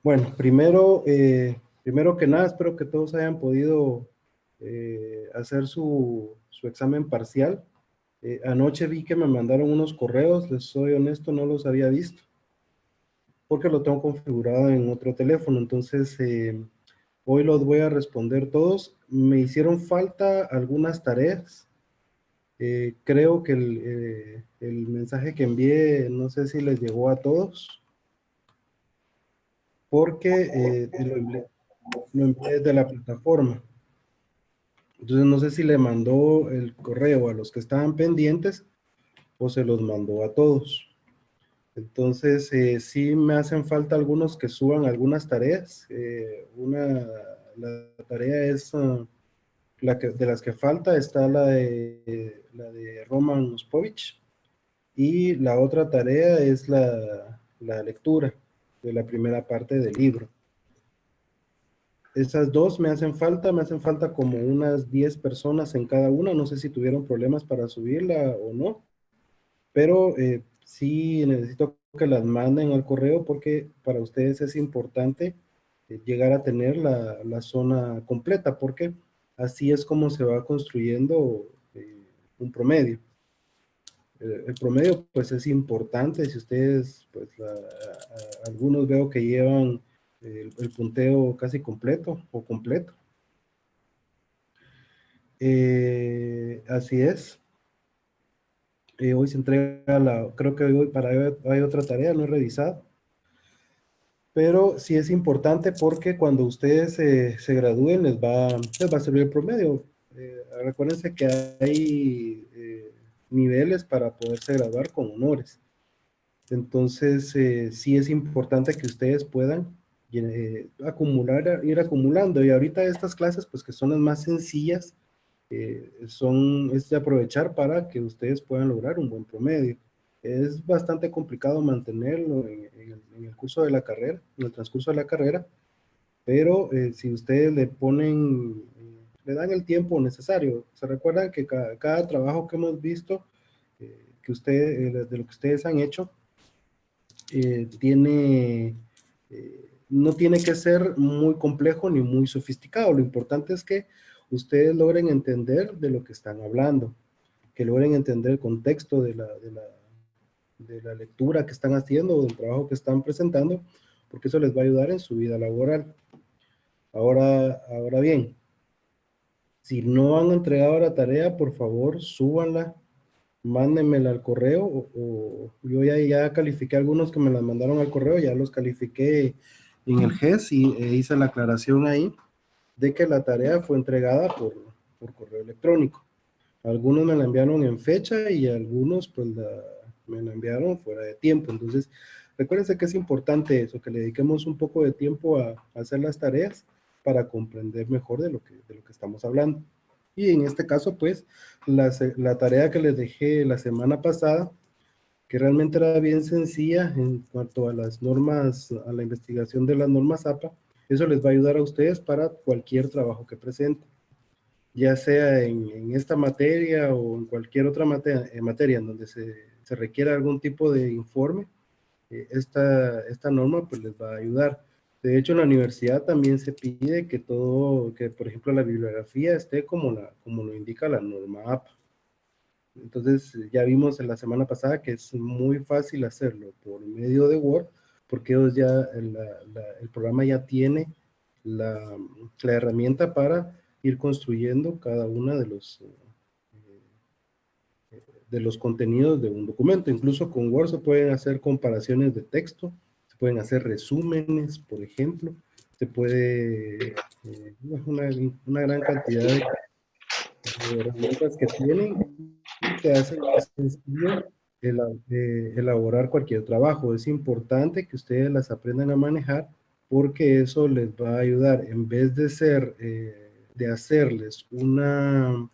Bueno, primero que nada, espero que todos hayan podido hacer su examen parcial. Anoche vi que me mandaron unos correos, les soy honesto, no los había visto, porque lo tengo configurado en otro teléfono, entonces hoy los voy a responder todos. Me hicieron falta algunas tareas. Creo que el mensaje que envié, no sé si les llegó a todos, porque lo envié desde la plataforma. Entonces no sé si le mandó el correo a los que estaban pendientes o se los mandó a todos. Entonces sí me hacen falta algunos que suban algunas tareas. La tarea es de las que falta está la de Roman Uspovich, y la otra tarea es la lectura de la primera parte del libro. Esas dos me hacen falta como unas 10 personas en cada una, no sé si tuvieron problemas para subirla o no, pero sí necesito que las manden al correo porque para ustedes es importante llegar a tener la zona completa, porque así es como se va construyendo un promedio. El promedio pues es importante. Si ustedes, pues algunos veo que llevan el punteo casi completo o completo. Así es. Hoy se entrega creo que hoy hay otra tarea, no he revisado, pero sí es importante porque cuando ustedes se gradúen les va a servir el promedio. Recuérdense que hay niveles para poderse graduar con honores. Entonces, sí es importante que ustedes puedan ir acumulando. Y ahorita estas clases, pues que son las más sencillas, es de aprovechar para que ustedes puedan lograr un buen promedio. Es bastante complicado mantenerlo en el curso de la carrera, en el transcurso de la carrera, pero si ustedes le dan el tiempo necesario. Se recuerdan que cada trabajo que hemos visto, de lo que ustedes han hecho, no tiene que ser muy complejo ni muy sofisticado. Lo importante es que ustedes logren entender de lo que están hablando, que logren entender el contexto de la lectura que están haciendo o del trabajo que están presentando, porque eso les va a ayudar en su vida laboral. Ahora bien, si no han entregado la tarea, por favor, súbanla, mándenmela al correo, o yo ya califiqué algunos que me las mandaron al correo, ya los califiqué en el GES y hice la aclaración ahí de que la tarea fue entregada por correo electrónico. Algunos me la enviaron en fecha y algunos pues me la enviaron fuera de tiempo. Entonces, recuérdense que es importante eso, que le dediquemos un poco de tiempo a hacer las tareas para comprender mejor de lo que estamos hablando. Y en este caso, pues, la tarea que les dejé la semana pasada, que realmente era bien sencilla en cuanto a las normas, a la investigación de las normas APA, eso les va a ayudar a ustedes para cualquier trabajo que presenten, ya sea en esta materia o en cualquier otra materia en donde se requiera algún tipo de informe. Esta norma pues les va a ayudar. De hecho, en la universidad también se pide que por ejemplo la bibliografía esté como lo indica la norma APA. Entonces, ya vimos en la semana pasada que es muy fácil hacerlo por medio de Word, porque el programa ya tiene la herramienta para ir construyendo cada una de los contenidos de un documento. Incluso con Word se pueden hacer comparaciones de texto, se pueden hacer resúmenes, por ejemplo, se puede, una gran cantidad de herramientas que tienen y que hacen más sencillo elaborar cualquier trabajo. Es importante que ustedes las aprendan a manejar porque eso les va a ayudar, en vez de hacerles una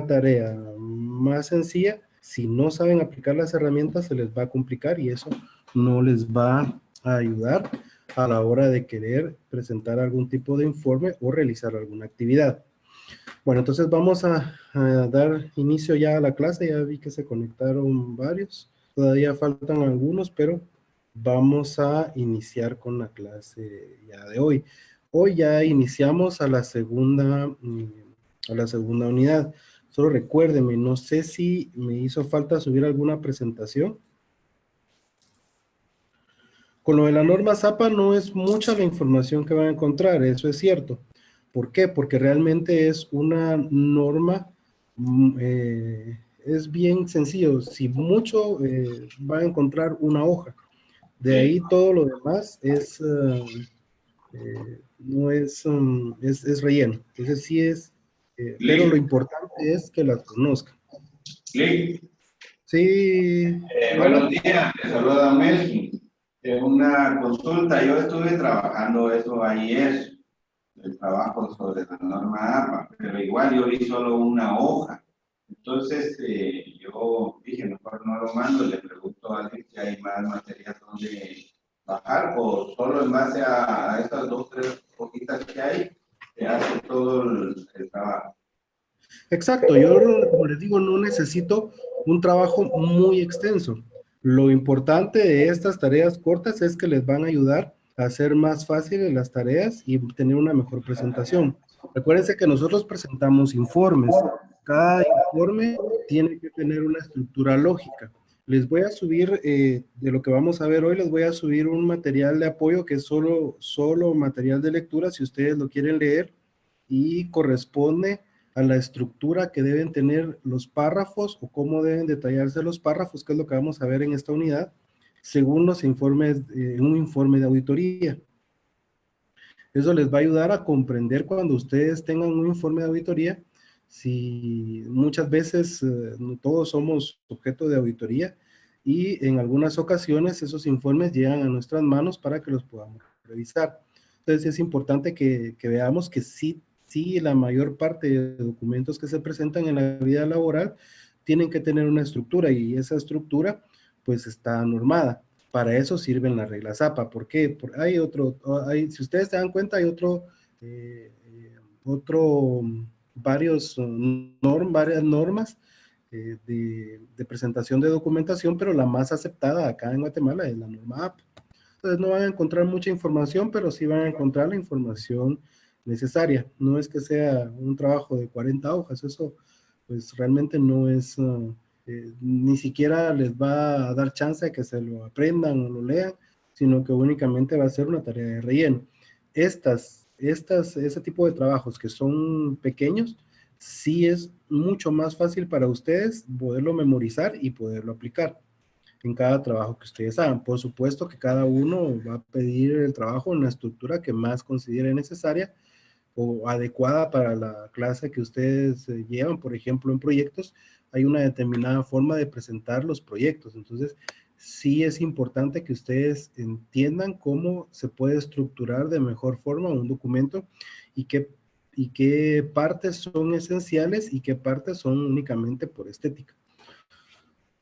tarea más sencilla, si no saben aplicar las herramientas se les va a complicar y eso no les va a ayudar a la hora de querer presentar algún tipo de informe o realizar alguna actividad. Bueno, entonces vamos a dar inicio ya a la clase. Ya vi que se conectaron varios. Todavía faltan algunos, pero vamos a iniciar con la clase ya de hoy. Hoy ya iniciamos a la segunda unidad. Solo recuérdeme, no sé si me hizo falta subir alguna presentación. Con lo de la norma ZAPA no es mucha la información que van a encontrar, eso es cierto. ¿Por qué? Porque realmente es una norma, es bien sencillo. Si mucho, van a encontrar una hoja. De ahí todo lo demás es, no es, es relleno. Entonces sí es, pero lo Lick, importante es que las conozcan. Lick. Sí, Buenos hola. días, te saluda Melvin. Una consulta, yo estuve trabajando eso ayer, el trabajo sobre la norma APA, pero igual yo vi solo una hoja. Entonces, yo dije, mejor no lo mando, le pregunto a alguien si hay más material donde bajar o solo en base a estas dos, tres hojitas que hay, se hace todo el trabajo. Exacto, yo como les digo, no necesito un trabajo muy extenso. Lo importante de estas tareas cortas es que les van a ayudar a hacer más fáciles las tareas y tener una mejor presentación. Recuérdense que nosotros presentamos informes. Cada informe tiene que tener una estructura lógica. Les voy a subir, de lo que vamos a ver hoy, les voy a subir un material de apoyo que es solo material de lectura, si ustedes lo quieren leer, y corresponde a la estructura que deben tener los párrafos o cómo deben detallarse los párrafos, que es lo que vamos a ver en esta unidad, según los informes, un informe de auditoría. Eso les va a ayudar a comprender cuando ustedes tengan un informe de auditoría, si muchas veces no todos somos objeto de auditoría y en algunas ocasiones esos informes llegan a nuestras manos para que los podamos revisar. Entonces es importante que veamos que sí, la mayor parte de documentos que se presentan en la vida laboral tienen que tener una estructura y esa estructura pues está normada. Para eso sirven las reglas APA. ¿Por qué? Porque si ustedes se dan cuenta, hay otro varias normas de presentación de documentación, pero la más aceptada acá en Guatemala es la norma APA. Entonces no van a encontrar mucha información, pero sí van a encontrar la información necesaria. No es que sea un trabajo de 40 hojas, eso pues realmente no es, ni siquiera les va a dar chance de que se lo aprendan o lo lean, sino que únicamente va a ser una tarea de relleno. Ese tipo de trabajos que son pequeños, sí es mucho más fácil para ustedes poderlo memorizar y poderlo aplicar en cada trabajo que ustedes hagan. Por supuesto que cada uno va a pedir el trabajo en la estructura que más considere necesaria o adecuada para la clase que ustedes llevan. Por ejemplo, en proyectos hay una determinada forma de presentar los proyectos. Entonces, sí es importante que ustedes entiendan cómo se puede estructurar de mejor forma un documento y qué partes son esenciales y qué partes son únicamente por estética.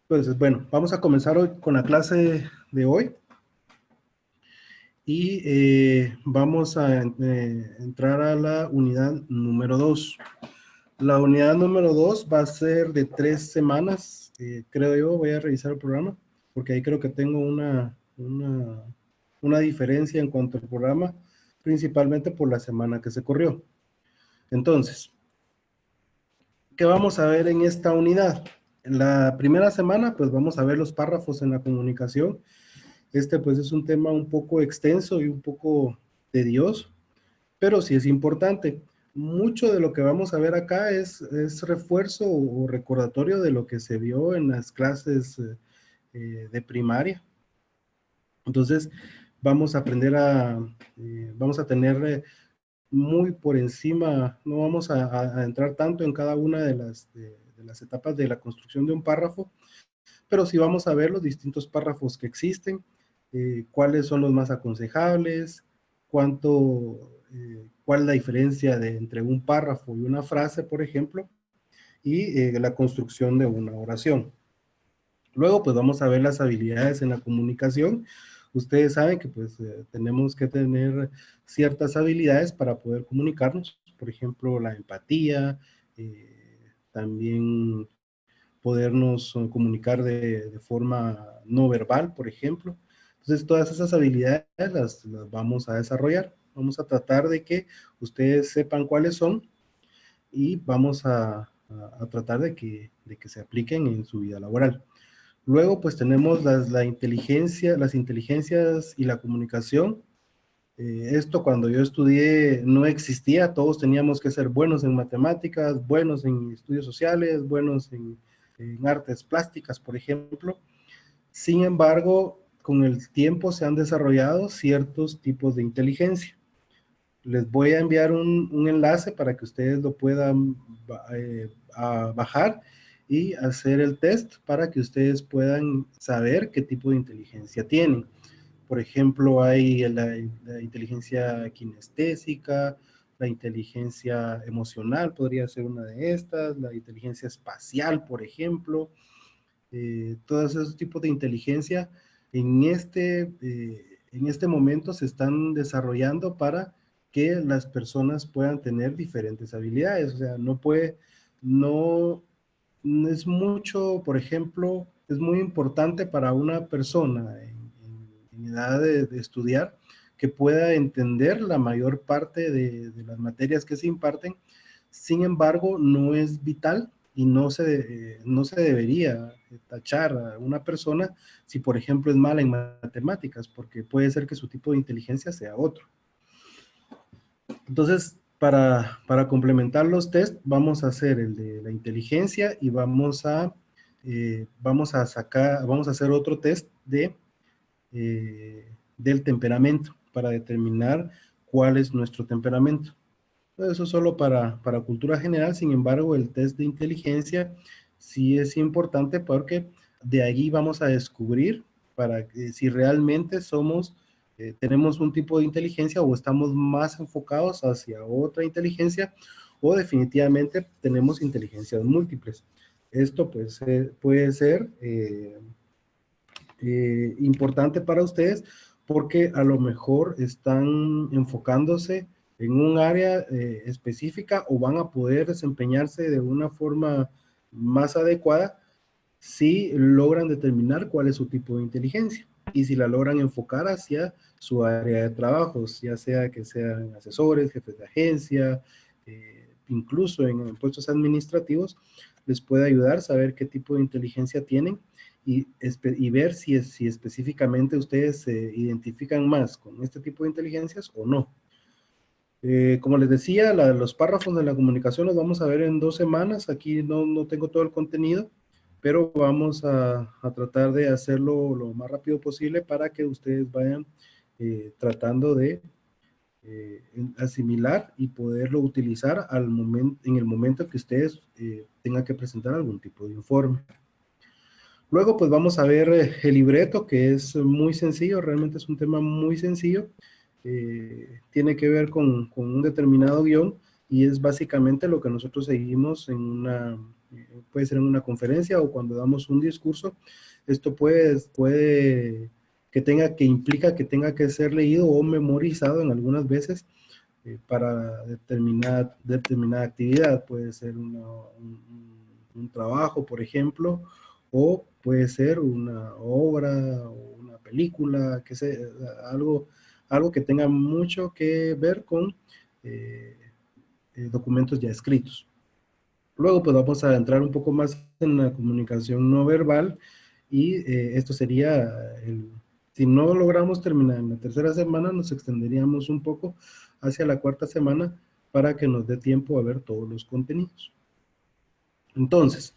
Entonces, bueno, vamos a comenzar hoy con la clase de hoy y vamos a entrar a la unidad número 2. La unidad número 2 va a ser de 3 semanas, creo yo. Voy a revisar el programa porque ahí creo que tengo una diferencia en cuanto al programa, principalmente por la semana que se corrió. Entonces, ¿qué vamos a ver en esta unidad? En la primera semana, pues vamos a ver los párrafos en la comunicación. Este pues es un tema un poco extenso y un poco tedioso, pero sí es importante. Mucho de lo que vamos a ver acá es refuerzo o recordatorio de lo que se vio en las clases de primaria. Entonces vamos a aprender vamos a tener muy por encima, no vamos a entrar tanto en cada una de las etapas de la construcción de un párrafo, pero sí vamos a ver los distintos párrafos que existen, cuáles son los más aconsejables, cuál es la diferencia entre un párrafo y una frase, por ejemplo, y la construcción de una oración. Luego, pues vamos a ver las habilidades en la comunicación. Ustedes saben que pues tenemos que tener ciertas habilidades para poder comunicarnos, por ejemplo, la empatía, también podernos comunicar de forma no verbal, por ejemplo. Entonces, todas esas habilidades las vamos a desarrollar. Vamos a tratar de que ustedes sepan cuáles son y vamos a tratar de que se apliquen en su vida laboral. Luego, pues tenemos la inteligencia, las inteligencias y la comunicación. Esto cuando yo estudié no existía, todos teníamos que ser buenos en matemáticas, buenos en estudios sociales, buenos en artes plásticas, por ejemplo. Sin embargo, con el tiempo se han desarrollado ciertos tipos de inteligencia. Les voy a enviar un enlace para que ustedes lo puedan bajar y hacer el test para que ustedes puedan saber qué tipo de inteligencia tienen. Por ejemplo, hay la inteligencia kinestésica, la inteligencia emocional podría ser una de estas, la inteligencia espacial, por ejemplo, todos esos tipos de inteligencia en este momento se están desarrollando para que las personas puedan tener diferentes habilidades. O sea, no, no es mucho, por ejemplo, es muy importante para una persona en edad de estudiar que pueda entender la mayor parte de las materias que se imparten. Sin embargo, no es vital y no se debería tachar a una persona si, por ejemplo, es mala en matemáticas, porque puede ser que su tipo de inteligencia sea otro. Entonces, para complementar los test, vamos a hacer el de la inteligencia y vamos a hacer otro test del temperamento para determinar cuál es nuestro temperamento. Eso solo para cultura general. Sin embargo, el test de inteligencia sí es importante porque de allí vamos a descubrir si realmente tenemos un tipo de inteligencia o estamos más enfocados hacia otra inteligencia o definitivamente tenemos inteligencias múltiples. Esto pues, puede ser importante para ustedes porque a lo mejor están enfocándose en un área específica o van a poder desempeñarse de una forma más adecuada si logran determinar cuál es su tipo de inteligencia y si la logran enfocar hacia su área de trabajo, ya sea que sean asesores, jefes de agencia, incluso en puestos administrativos, les puede ayudar a saber qué tipo de inteligencia tienen y ver si específicamente ustedes se identifican más con este tipo de inteligencias o no. Como les decía, los párrafos de la comunicación los vamos a ver en 2 semanas. Aquí no tengo todo el contenido, pero vamos a tratar de hacerlo lo más rápido posible para que ustedes vayan tratando de asimilar y poderlo utilizar en el momento que ustedes tengan que presentar algún tipo de informe. Luego, pues vamos a ver el libreto, que es muy sencillo, realmente es un tema muy sencillo. Tiene que ver con un determinado guión y es básicamente lo que nosotros seguimos puede ser en una conferencia o cuando damos un discurso. Esto implica que tenga que ser leído o memorizado en algunas veces para determinada actividad. Puede ser un trabajo, por ejemplo, o puede ser una obra o una película, algo que tenga mucho que ver con eh, documentos ya escritos. Luego pues vamos a entrar un poco más en la comunicación no verbal y esto sería, si no logramos terminar en la tercera semana, nos extenderíamos un poco hacia la cuarta semana para que nos dé tiempo a ver todos los contenidos. Entonces,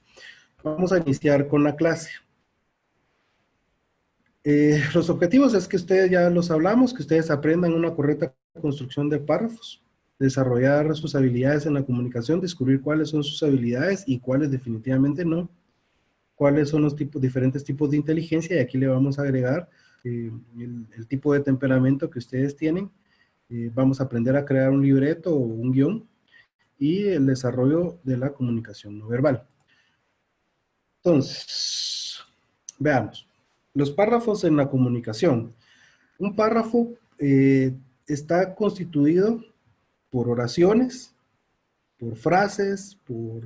vamos a iniciar con la clase. Los objetivos es que ustedes ya los hablamos, que ustedes aprendan una correcta construcción de párrafos, desarrollar sus habilidades en la comunicación, descubrir cuáles son sus habilidades y cuáles definitivamente no, cuáles son los diferentes tipos de inteligencia y aquí le vamos a agregar el tipo de temperamento que ustedes tienen. Vamos a aprender a crear un libreto o un guión y el desarrollo de la comunicación no verbal. Entonces, veamos. Los párrafos en la comunicación. Un párrafo está constituido por oraciones, por frases, por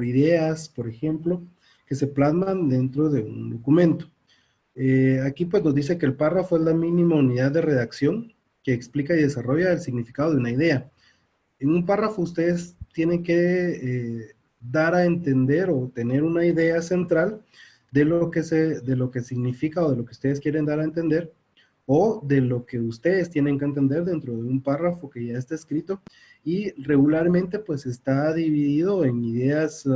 ideas, por ejemplo, que se plasman dentro de un documento. Aquí pues nos dice que el párrafo es la mínima unidad de redacción que explica y desarrolla el significado de una idea. En un párrafo ustedes tienen que dar a entender o tener una idea central de lo que significa o de lo que ustedes quieren dar a entender, o de lo que ustedes tienen que entender dentro de un párrafo que ya está escrito, y regularmente pues está dividido en ideas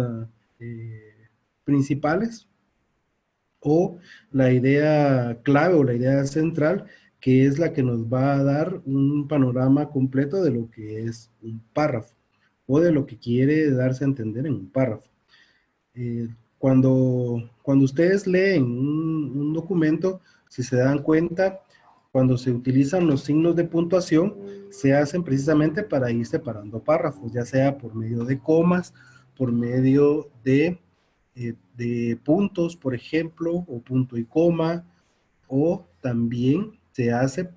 principales, o la idea clave o la idea central, que es la que nos va a dar un panorama completo de lo que es un párrafo o de lo que quiere darse a entender en un párrafo. Cuando ustedes leen un documento, si se dan cuenta, cuando se utilizan los signos de puntuación, se hacen precisamente para ir separando párrafos, ya sea por medio de comas, por medio de puntos, por ejemplo, o punto y coma, o también se hace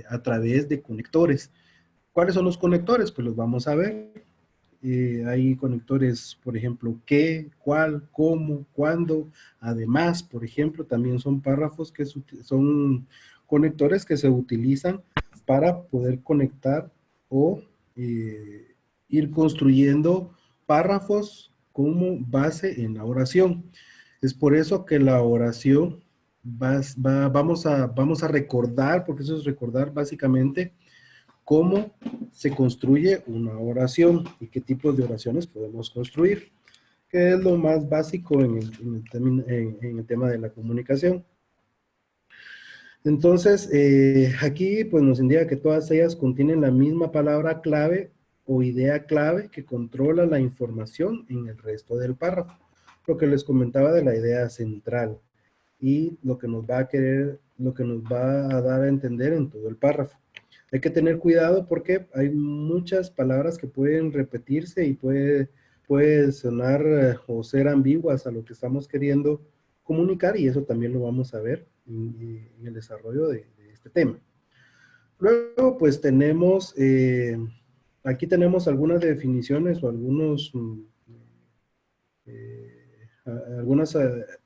a través de conectores. ¿Cuáles son los conectores? Pues los vamos a ver. Hay conectores, por ejemplo, qué, cuál, cómo, cuándo, además, por ejemplo, también son párrafos que son conectores que se utilizan para poder conectar o ir construyendo párrafos como base en la oración. Es por eso que la oración vamos a recordar, porque eso es recordar básicamente cómo se construye una oración y qué tipos de oraciones podemos construir, que es lo más básico en el tema de la comunicación. Entonces, aquí pues nos indica que todas ellas contienen la misma palabra clave o idea clave que controla la información en el resto del párrafo. Lo que les comentaba de la idea central y lo que nos va a querer, lo que nos va a dar a entender en todo el párrafo. Hay que tener cuidado porque hay muchas palabras que pueden repetirse y puede sonar o ser ambiguas a lo que estamos queriendo comunicar, y eso también lo vamos a ver en el desarrollo de este tema. Luego, pues tenemos, aquí tenemos algunas definiciones o algunas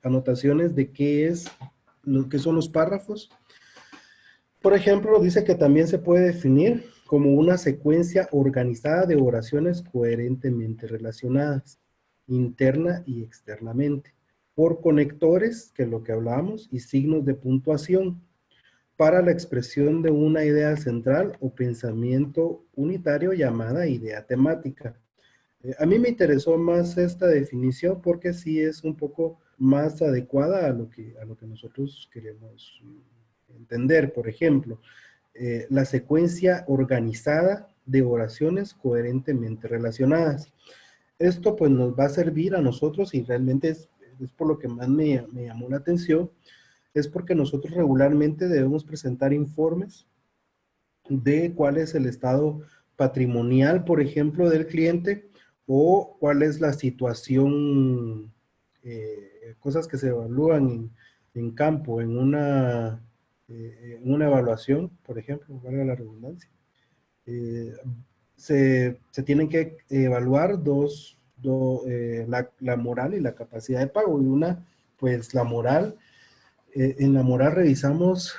anotaciones de qué es lo que son los párrafos. Por ejemplo, dice que también se puede definir como una secuencia organizada de oraciones coherentemente relacionadas, interna y externamente, por conectores, que es lo que hablamos, y signos de puntuación, para la expresión de una idea central o pensamiento unitario llamada idea temática. A mí me interesó más esta definición porque sí es un poco más adecuada a lo que nosotros queremos entender. Por ejemplo, la secuencia organizada de oraciones coherentemente relacionadas. Esto pues nos va a servir a nosotros, y realmente es por lo que más me llamó la atención, es porque nosotros regularmente debemos presentar informes de cuál es el estado patrimonial, por ejemplo, del cliente, o cuál es la situación, cosas que se evalúan en campo, en una evaluación, por ejemplo, valga la redundancia. Se tienen que evaluar la moral y la capacidad de pago, y una, pues la moral, en la moral revisamos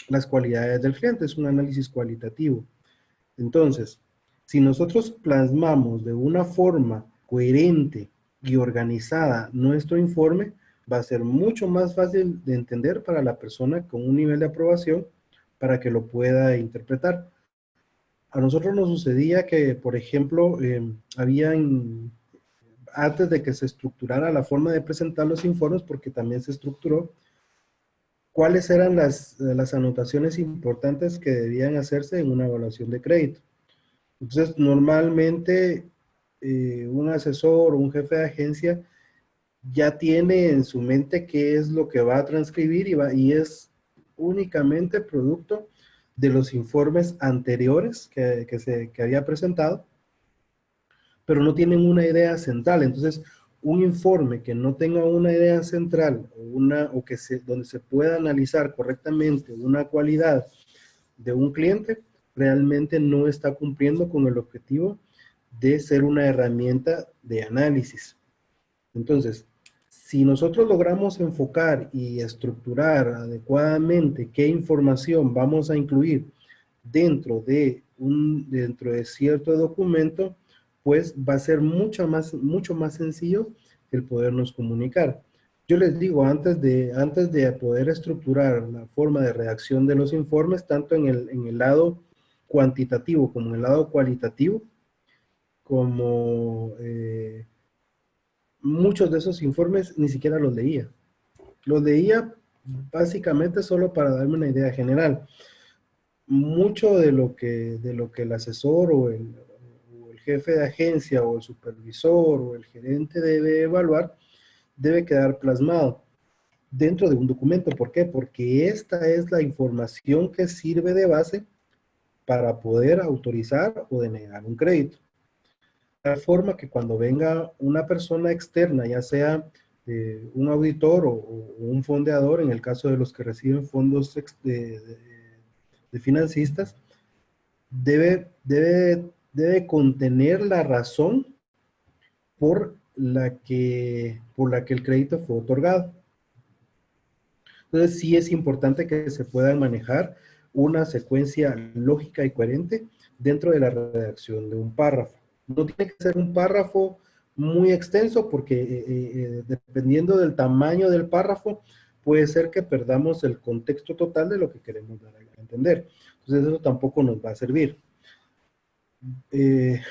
las cualidades del cliente, es un análisis cualitativo. Entonces, si nosotros plasmamos de una forma coherente y organizada nuestro informe, va a ser mucho más fácil de entender para la persona con un nivel de aprobación para que lo pueda interpretar. A nosotros nos sucedía que, por ejemplo, antes de que se estructurara la forma de presentar los informes, porque también se estructuró, cuáles eran las anotaciones importantes que debían hacerse en una evaluación de crédito. Entonces, normalmente un asesor o un jefe de agencia ya tiene en su mente qué es lo que va a transcribir, y es únicamente producto de los informes anteriores que había presentado, pero no tienen una idea central. Entonces, un informe que no tenga una idea central donde se pueda analizar correctamente una cualidad de un cliente, realmente no está cumpliendo con el objetivo de ser una herramienta de análisis. Entonces, Si nosotros logramos enfocar y estructurar adecuadamente qué información vamos a incluir dentro de cierto documento, pues va a ser mucho más sencillo el podernos comunicar. Yo les digo, antes de poder estructurar la forma de redacción de los informes, tanto en el lado cuantitativo como en el lado cualitativo, como muchos de esos informes ni siquiera los leía. Los leía básicamente solo para darme una idea general. Mucho de lo que el asesor o el jefe de agencia o el supervisor o el gerente debe evaluar debe quedar plasmado dentro de un documento. ¿Por qué? Porque esta es la información que sirve de base para poder autorizar o denegar un crédito. De tal forma que cuando venga una persona externa, ya sea un auditor o un fondeador, en el caso de los que reciben fondos de financistas, debe contener la razón por la que el crédito fue otorgado. Entonces sí es importante que se puedan manejar una secuencia lógica y coherente dentro de la redacción de un párrafo. No tiene que ser un párrafo muy extenso porque dependiendo del tamaño del párrafo, puede ser que perdamos el contexto total de lo que queremos dar a entender. Entonces eso tampoco nos va a servir.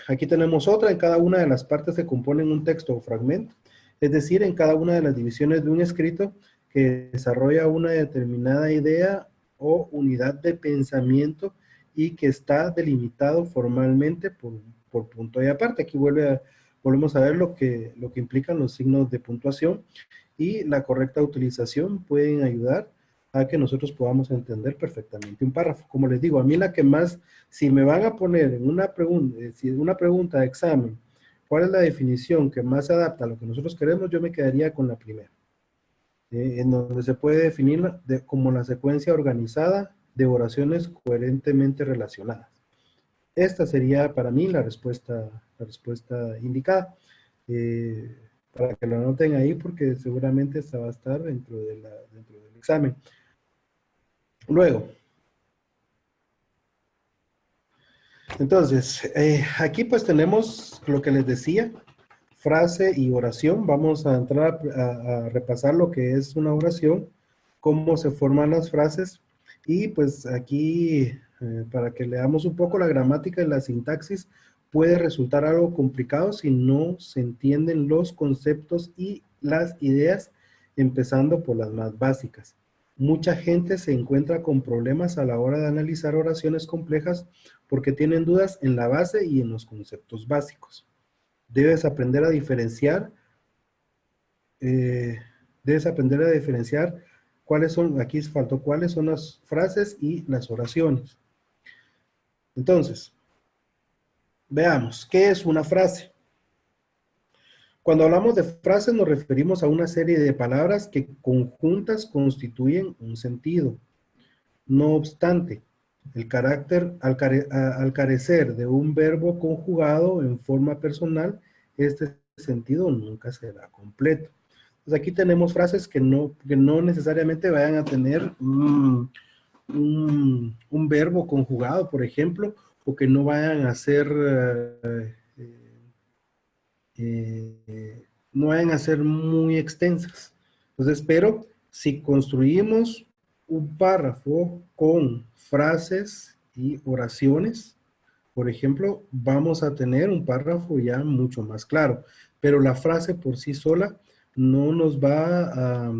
Aquí tenemos otra, en cada una de las partes se componen un texto o fragmento, es decir, en cada una de las divisiones de un escrito que desarrolla una determinada idea o unidad de pensamiento y que está delimitado formalmente por punto y aparte. Aquí volvemos a ver lo que implican los signos de puntuación y la correcta utilización pueden ayudar a que nosotros podamos entender perfectamente un párrafo. Como les digo, a mí la que más, si me van a poner en una pregunta de examen, ¿cuál es la definición que más se adapta a lo que nosotros queremos? Yo me quedaría con la primera, en donde se puede definir como la secuencia organizada de oraciones coherentemente relacionadas. Esta sería para mí la respuesta indicada. Para que lo anoten ahí porque seguramente esta va a estar dentro del examen. Luego, entonces, aquí pues tenemos lo que les decía, frase y oración. Vamos a entrar a repasar lo que es una oración, cómo se forman las frases y pues aquí para que leamos un poco la gramática y la sintaxis puede resultar algo complicado si no se entienden los conceptos y las ideas, empezando por las más básicas. Mucha gente se encuentra con problemas a la hora de analizar oraciones complejas porque tienen dudas en la base y en los conceptos básicos. Debes aprender a diferenciar, cuáles son, aquí faltó cuáles son las frases y las oraciones. Entonces, veamos, ¿qué es una frase? Cuando hablamos de frases nos referimos a una serie de palabras que conjuntas constituyen un sentido. No obstante, el carácter, al carecer de un verbo conjugado en forma personal, este sentido nunca será completo. Entonces aquí tenemos frases que no necesariamente vayan a tener un verbo conjugado, por ejemplo, o que no vayan a ser no vayan a ser muy extensas. Entonces, pero si construimos un párrafo con frases y oraciones, por ejemplo, vamos a tener un párrafo ya mucho más claro, pero la frase por sí sola no nos va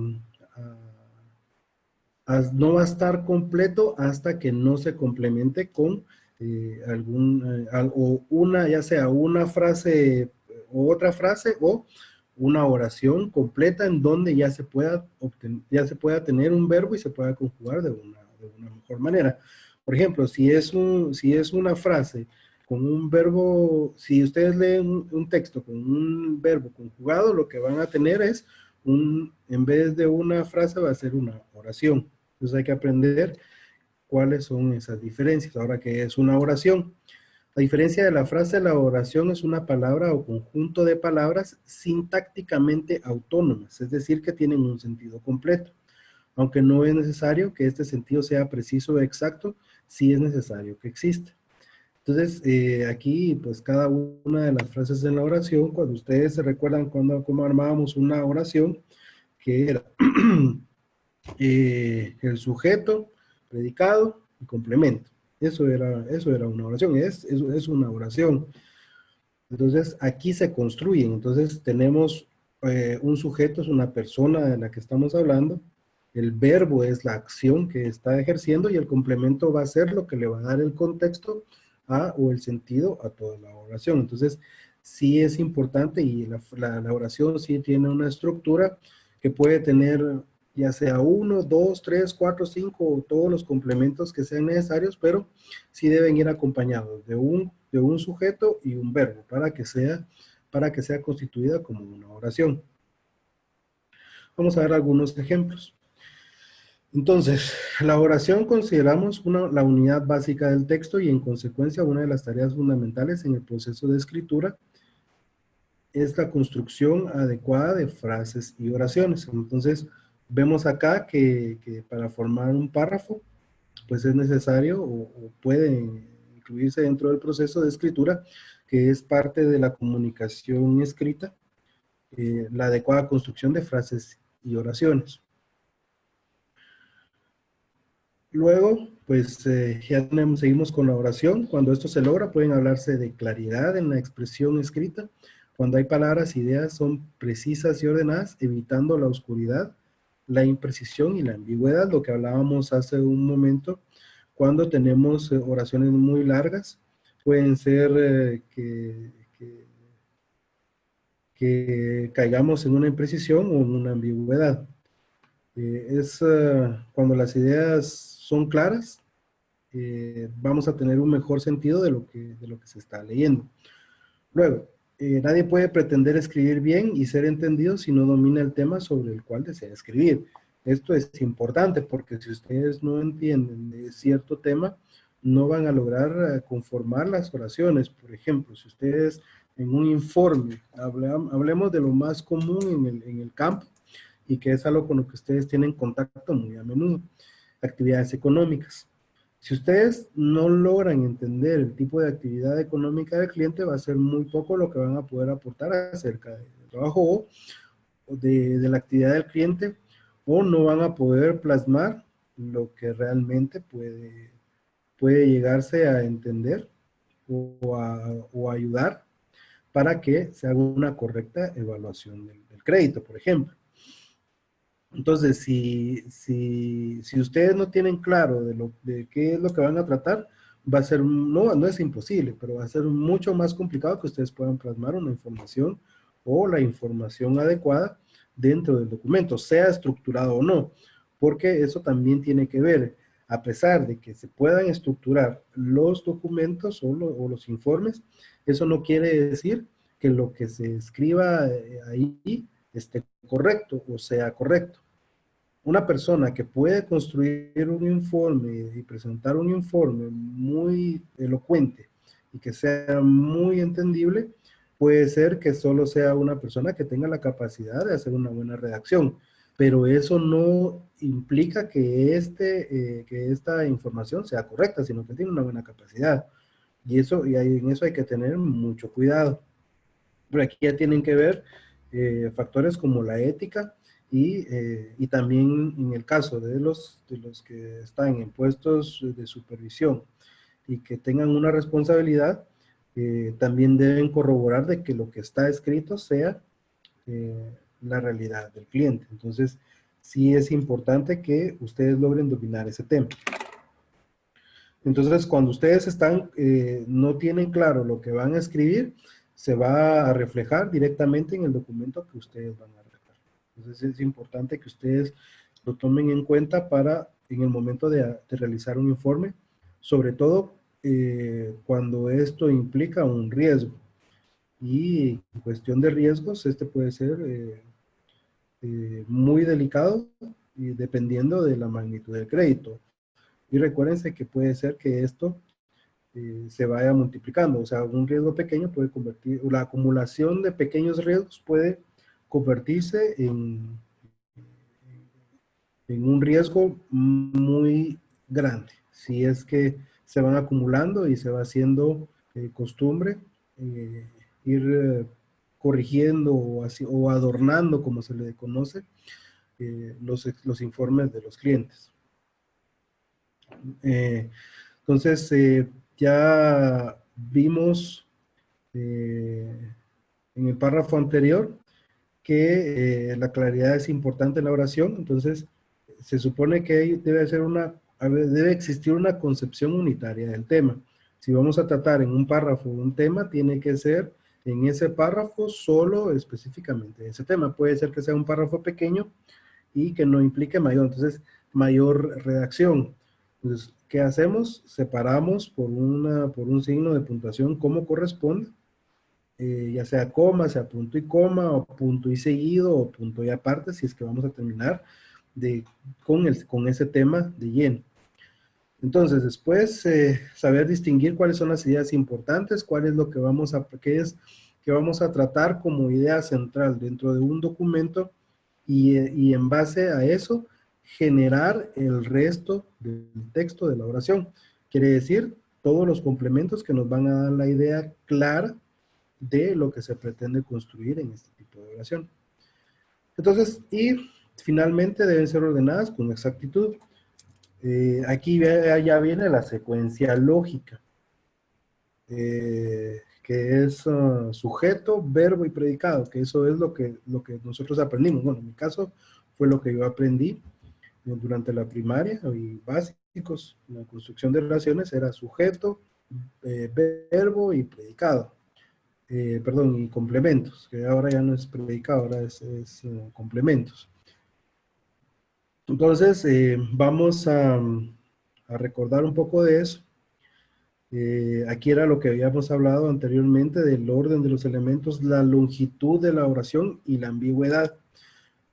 no va a estar completo hasta que no se complemente con o una, ya sea una frase o otra frase o una oración completa en donde ya se pueda tener un verbo y se pueda conjugar de una mejor manera. Por ejemplo, si es una frase con un verbo, si ustedes leen un texto con un verbo conjugado, lo que van a tener es en vez de una frase va a ser una oración. Entonces hay que aprender cuáles son esas diferencias. Ahora, ¿qué es una oración? A diferencia de la frase, la oración es una palabra o conjunto de palabras sintácticamente autónomas, es decir, que tienen un sentido completo. Aunque no es necesario que este sentido sea preciso o exacto, sí es necesario que exista. Entonces, aquí, pues cada una de las frases en la oración, cuando ustedes se recuerdan cómo armábamos una oración, que era el sujeto, predicado y complemento. Eso era una oración, es una oración. Entonces, aquí se construyen. Entonces, tenemos un sujeto, es una persona de la que estamos hablando. El verbo es la acción que está ejerciendo y el complemento va a ser lo que le va a dar el contexto o el sentido a toda la oración. Entonces, sí es importante y la oración sí tiene una estructura que puede tener ya sea uno, dos, tres, cuatro, cinco o todos los complementos que sean necesarios, pero sí deben ir acompañados de un sujeto y un verbo para que sea constituida como una oración. Vamos a ver algunos ejemplos. Entonces, la oración consideramos la unidad básica del texto y en consecuencia una de las tareas fundamentales en el proceso de escritura es la construcción adecuada de frases y oraciones. Entonces, vemos acá que para formar un párrafo, pues es necesario o puede incluirse dentro del proceso de escritura, que es parte de la comunicación escrita, la adecuada construcción de frases y oraciones. Luego, pues seguimos con la oración. Cuando esto se logra, pueden hablarse de claridad en la expresión escrita. Cuando hay palabras, ideas son precisas y ordenadas, evitando la oscuridad, la imprecisión y la ambigüedad, lo que hablábamos hace un momento. Cuando tenemos oraciones muy largas, pueden ser que caigamos en una imprecisión o en una ambigüedad. Cuando las ideas son claras, vamos a tener un mejor sentido de lo que se está leyendo. Luego, nadie puede pretender escribir bien y ser entendido si no domina el tema sobre el cual desea escribir. Esto es importante porque si ustedes no entienden de cierto tema, no van a lograr conformar las oraciones. Por ejemplo, si ustedes en un informe, hablemos de lo más común en el campo y que es algo con lo que ustedes tienen contacto muy a menudo, actividades económicas. Si ustedes no logran entender el tipo de actividad económica del cliente, va a ser muy poco lo que van a poder aportar acerca del trabajo o de la actividad del cliente, o no van a poder plasmar lo que realmente puede llegarse a entender o ayudar para que se haga una correcta evaluación del crédito, por ejemplo. Entonces, si ustedes no tienen claro de qué es lo que van a tratar, va a ser, no es imposible, pero va a ser mucho más complicado que ustedes puedan plasmar una información o la información adecuada dentro del documento, sea estructurado o no, porque eso también tiene que ver, a pesar de que se puedan estructurar los documentos o los informes, eso no quiere decir que lo que se escriba ahí esté correcto o sea correcto. Una persona que puede construir un informe y presentar un informe muy elocuente y que sea muy entendible, puede ser que solo sea una persona que tenga la capacidad de hacer una buena redacción, pero eso no implica que esta información sea correcta, sino que tiene una buena capacidad. En eso hay que tener mucho cuidado. Pero aquí ya tienen que ver factores como la ética y también en el caso de los que están en puestos de supervisión y que tengan una responsabilidad, también deben corroborar de que lo que está escrito sea la realidad del cliente. Entonces, sí es importante que ustedes logren dominar ese tema. Entonces, cuando ustedes no tienen claro lo que van a escribir, se va a reflejar directamente en el documento que ustedes van a redactar. Entonces, es importante que ustedes lo tomen en cuenta en el momento de realizar un informe, sobre todo cuando esto implica un riesgo. Y en cuestión de riesgos, este puede ser muy delicado y dependiendo de la magnitud del crédito. Y recuérdense que puede ser que esto se vaya multiplicando. O sea, un riesgo pequeño puede convertir, la acumulación de pequeños riesgos puede convertirse en un riesgo muy grande. Si es que se van acumulando y se va haciendo costumbre ir corrigiendo o adornando, como se le conoce, los informes de los clientes. Entonces, ya vimos en el párrafo anterior que la claridad es importante en la oración. Entonces, se supone que debe existir una concepción unitaria del tema. Si vamos a tratar en un párrafo un tema, tiene que ser en ese párrafo solo específicamente ese tema. Puede ser que sea un párrafo pequeño y que no implique mayor redacción. Entonces, ¿qué hacemos? Separamos por un signo de puntuación como corresponde, ya sea coma, sea punto y coma, o punto y seguido, o punto y aparte, si es que vamos a terminar con ese tema de lleno. Entonces, después, saber distinguir cuáles son las ideas importantes, cuál es lo que que vamos a tratar como idea central dentro de un documento, y en base a eso, generar el resto del texto de la oración. Quiere decir, todos los complementos que nos van a dar la idea clara de lo que se pretende construir en este tipo de oración. Entonces, y finalmente deben ser ordenadas con exactitud. Aquí ya viene la secuencia lógica, que es sujeto, verbo y predicado, que eso es lo que nosotros aprendimos. Bueno, en mi caso fue lo que yo aprendí durante la primaria y básicos. La construcción de oraciones era sujeto, verbo y predicado. Perdón, y complementos, que ahora ya no es predicado, ahora es complementos. Entonces, vamos a recordar un poco de eso. Aquí era lo que habíamos hablado anteriormente del orden de los elementos, la longitud de la oración y la ambigüedad,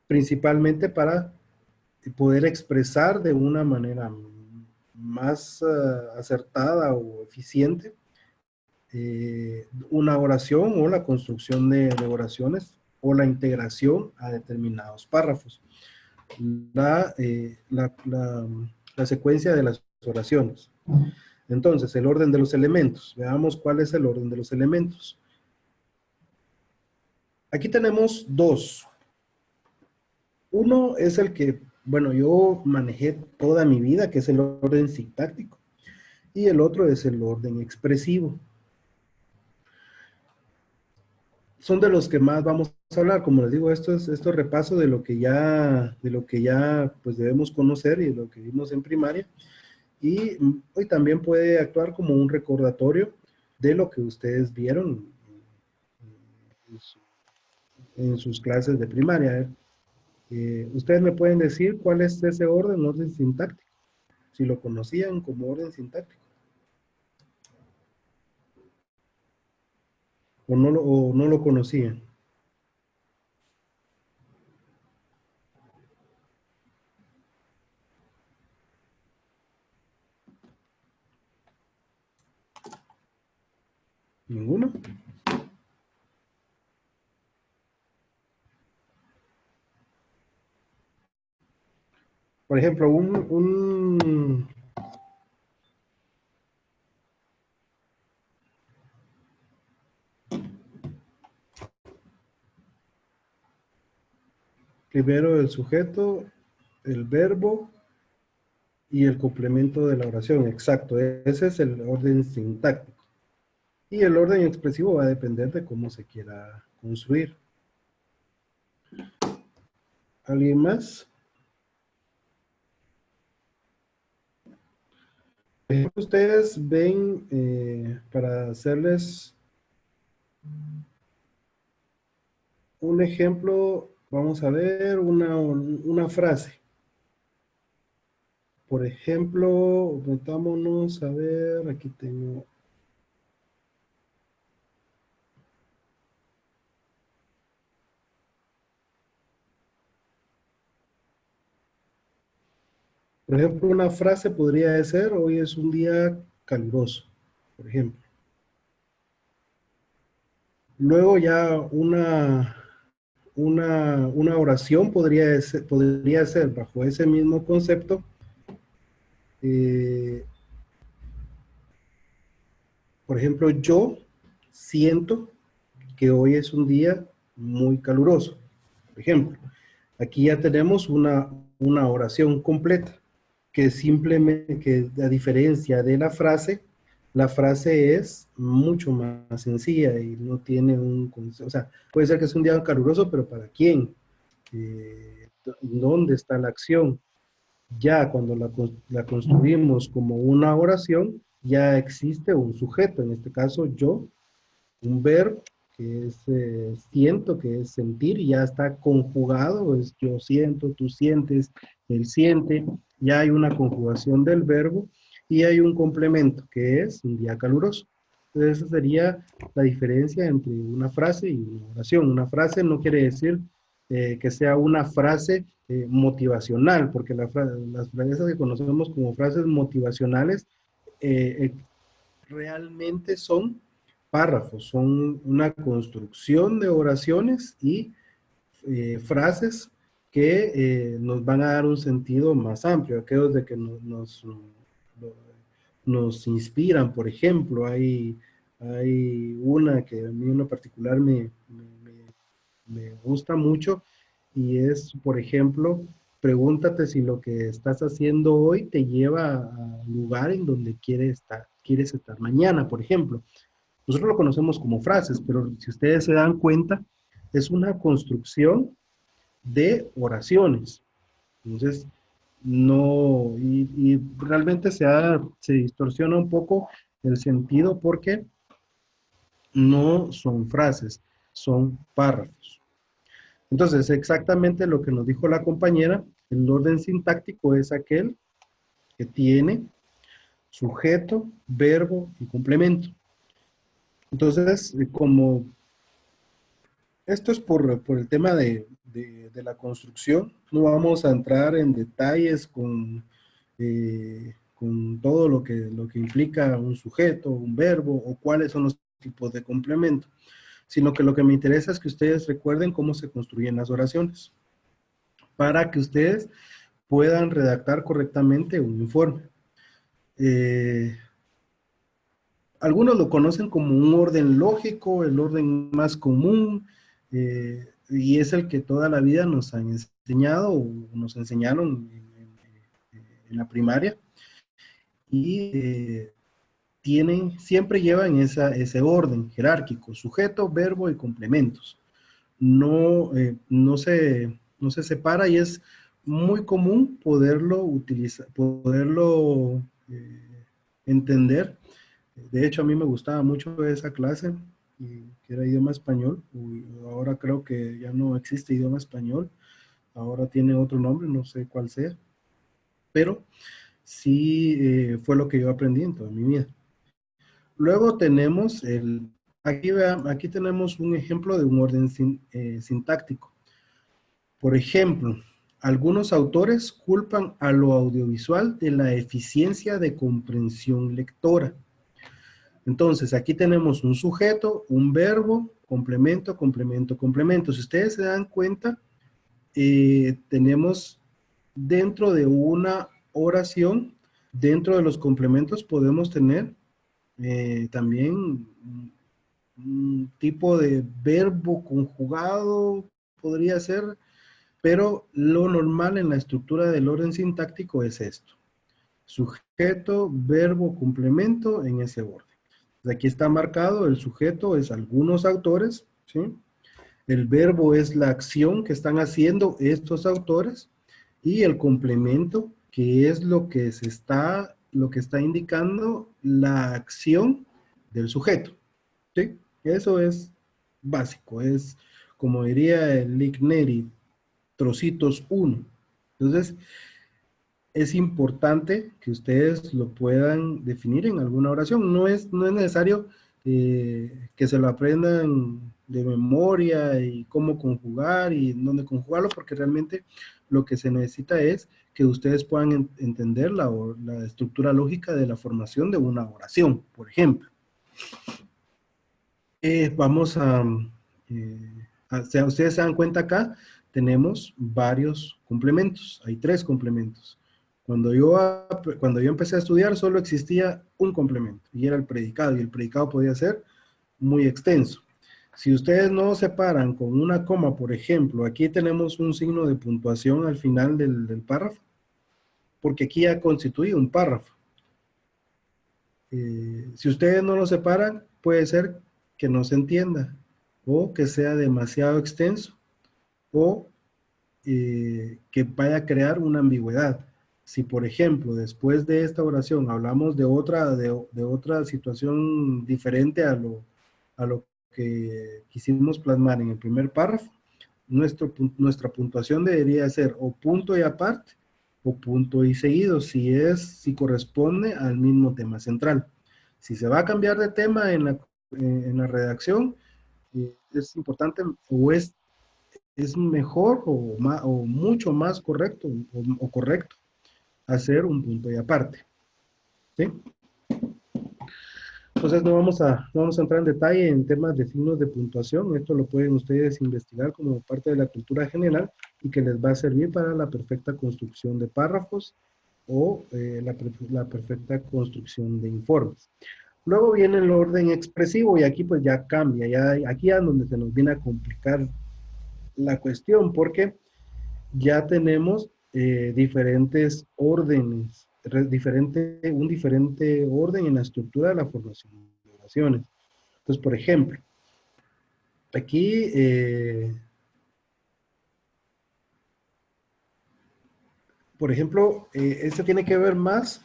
principalmente para poder expresar de una manera más acertada o eficiente una oración o la construcción de oraciones o la integración a determinados párrafos. La, la, la, la secuencia de las oraciones. Entonces, el orden de los elementos. Veamos cuál es el orden de los elementos. Aquí tenemos dos. Uno es el que, bueno, yo manejé toda mi vida, que es el orden sintáctico. Y el otro es el orden expresivo. Son de los que más vamos a hablar. Como les digo, esto es repaso de lo que ya pues debemos conocer y de lo que vimos en primaria. Y hoy también puede actuar como un recordatorio de lo que ustedes vieron en sus clases de primaria. Ustedes me pueden decir cuál es ese orden sintáctico, si lo conocían como orden sintáctico, o no lo conocían. ¿Ninguno? Por ejemplo, un primero el sujeto, el verbo y el complemento de la oración. Exacto, ese es el orden sintáctico. Y el orden expresivo va a depender de cómo se quiera construir. ¿Alguien más? Ustedes ven, para hacerles un ejemplo, vamos a ver una frase. Por ejemplo, metámonos a ver, aquí tengo. Por ejemplo, una frase podría ser, hoy es un día caluroso. por ejemplo. Luego ya una oración podría ser bajo ese mismo concepto. eh, por ejemplo, yo siento que hoy es un día muy caluroso. Por ejemplo, aquí ya tenemos una oración completa, que simplemente, que a diferencia de la frase es mucho más sencilla y no tiene o sea, puede ser que es un día caluroso, pero ¿para quién? ¿Dónde está la acción? Ya cuando la construimos como una oración, ya existe un sujeto, en este caso yo, un verbo que es siento, que es sentir, y ya está conjugado, es yo siento, tú sientes, él siente, ya hay una conjugación del verbo y hay un complemento que es un día caluroso. Entonces esa sería la diferencia entre una frase y una oración. Una frase no quiere decir que sea una frase motivacional, porque las frases que conocemos como frases motivacionales eh, realmente son párrafos, son una construcción de oraciones y frases que nos van a dar un sentido más amplio, aquellos de que nos inspiran. Por ejemplo, hay una que a mí en lo particular me gusta mucho y es, por ejemplo, pregúntate si lo que estás haciendo hoy te lleva al lugar en donde quieres estar mañana, por ejemplo. Nosotros lo conocemos como frases, pero si ustedes se dan cuenta, es una construcción de oraciones. Entonces, no, y realmente se distorsiona un poco el sentido porque no son frases, son párrafos. Entonces, exactamente lo que nos dijo la compañera, el orden sintáctico es aquel que tiene sujeto, verbo y complemento. Entonces, como esto es por el tema de la construcción, no vamos a entrar en detalles con todo lo que implica un sujeto, un verbo o cuáles son los tipos de complemento, sino que lo que me interesa es que ustedes recuerden cómo se construyen las oraciones para que ustedes puedan redactar correctamente un informe. Eh, Algunos lo conocen como un orden lógico, el orden más común, y es el que toda la vida nos han enseñado o nos enseñaron en la primaria, y siempre llevan ese orden jerárquico, sujeto, verbo y complementos. No se separa y es muy común poderlo utilizar, poderlo entender. De hecho, a mí me gustaba mucho esa clase, que era idioma español. Ahora creo que ya no existe idioma español, ahora tiene otro nombre, no sé cuál sea, pero sí fue lo que yo aprendí en toda mi vida. Luego tenemos aquí tenemos un ejemplo de un orden sintáctico. Por ejemplo, algunos autores culpan a lo audiovisual de la eficiencia de comprensión lectora. Entonces, aquí tenemos un sujeto, un verbo, complemento, complemento, complemento. Si ustedes se dan cuenta, tenemos dentro de una oración, dentro de los complementos podemos tener también un tipo de verbo conjugado, podría ser, pero lo normal en la estructura del orden sintáctico es esto: sujeto, verbo, complemento en ese orden. Aquí está marcado, el sujeto es algunos autores, ¿sí? El verbo es la acción que están haciendo estos autores, y el complemento, que es lo que está indicando la acción del sujeto, ¿sí? Eso es básico, es como diría el Lick Neri, trocitos 1. Entonces, es importante que ustedes lo puedan definir en alguna oración. No es necesario que se lo aprendan de memoria y cómo conjugar y dónde conjugarlo, porque realmente lo que se necesita es que ustedes puedan entender la estructura lógica de la formación de una oración, por ejemplo. Vamos ustedes se dan cuenta acá, tenemos varios complementos, hay 3 complementos. Cuando yo empecé a estudiar solo existía un complemento y era el predicado, y el predicado podía ser muy extenso. Si ustedes no separan con una coma, por ejemplo, aquí tenemos un signo de puntuación al final del párrafo, porque aquí ya constituye un párrafo. Si ustedes no lo separan, puede ser que no se entienda, o que sea demasiado extenso, o que vaya a crear una ambigüedad. Si, por ejemplo, después de esta oración hablamos de otra situación diferente a lo que quisimos plasmar en el primer párrafo, nuestra puntuación debería ser o punto y aparte o punto y seguido, si corresponde al mismo tema central. Si se va a cambiar de tema en la redacción, es importante es mejor o mucho más correcto o correcto hacer un punto y aparte. ¿Sí? Entonces no vamos a entrar en detalle en temas de signos de puntuación. Esto lo pueden ustedes investigar como parte de la cultura general y que les va a servir para la perfecta construcción de párrafos o la perfecta construcción de informes. Luego viene el orden expresivo y aquí pues ya cambia, aquí es donde se nos viene a complicar la cuestión porque ya tenemos diferentes órdenes, un diferente orden en la estructura de la formación de oraciones. Entonces, por ejemplo, aquí, este tiene que ver más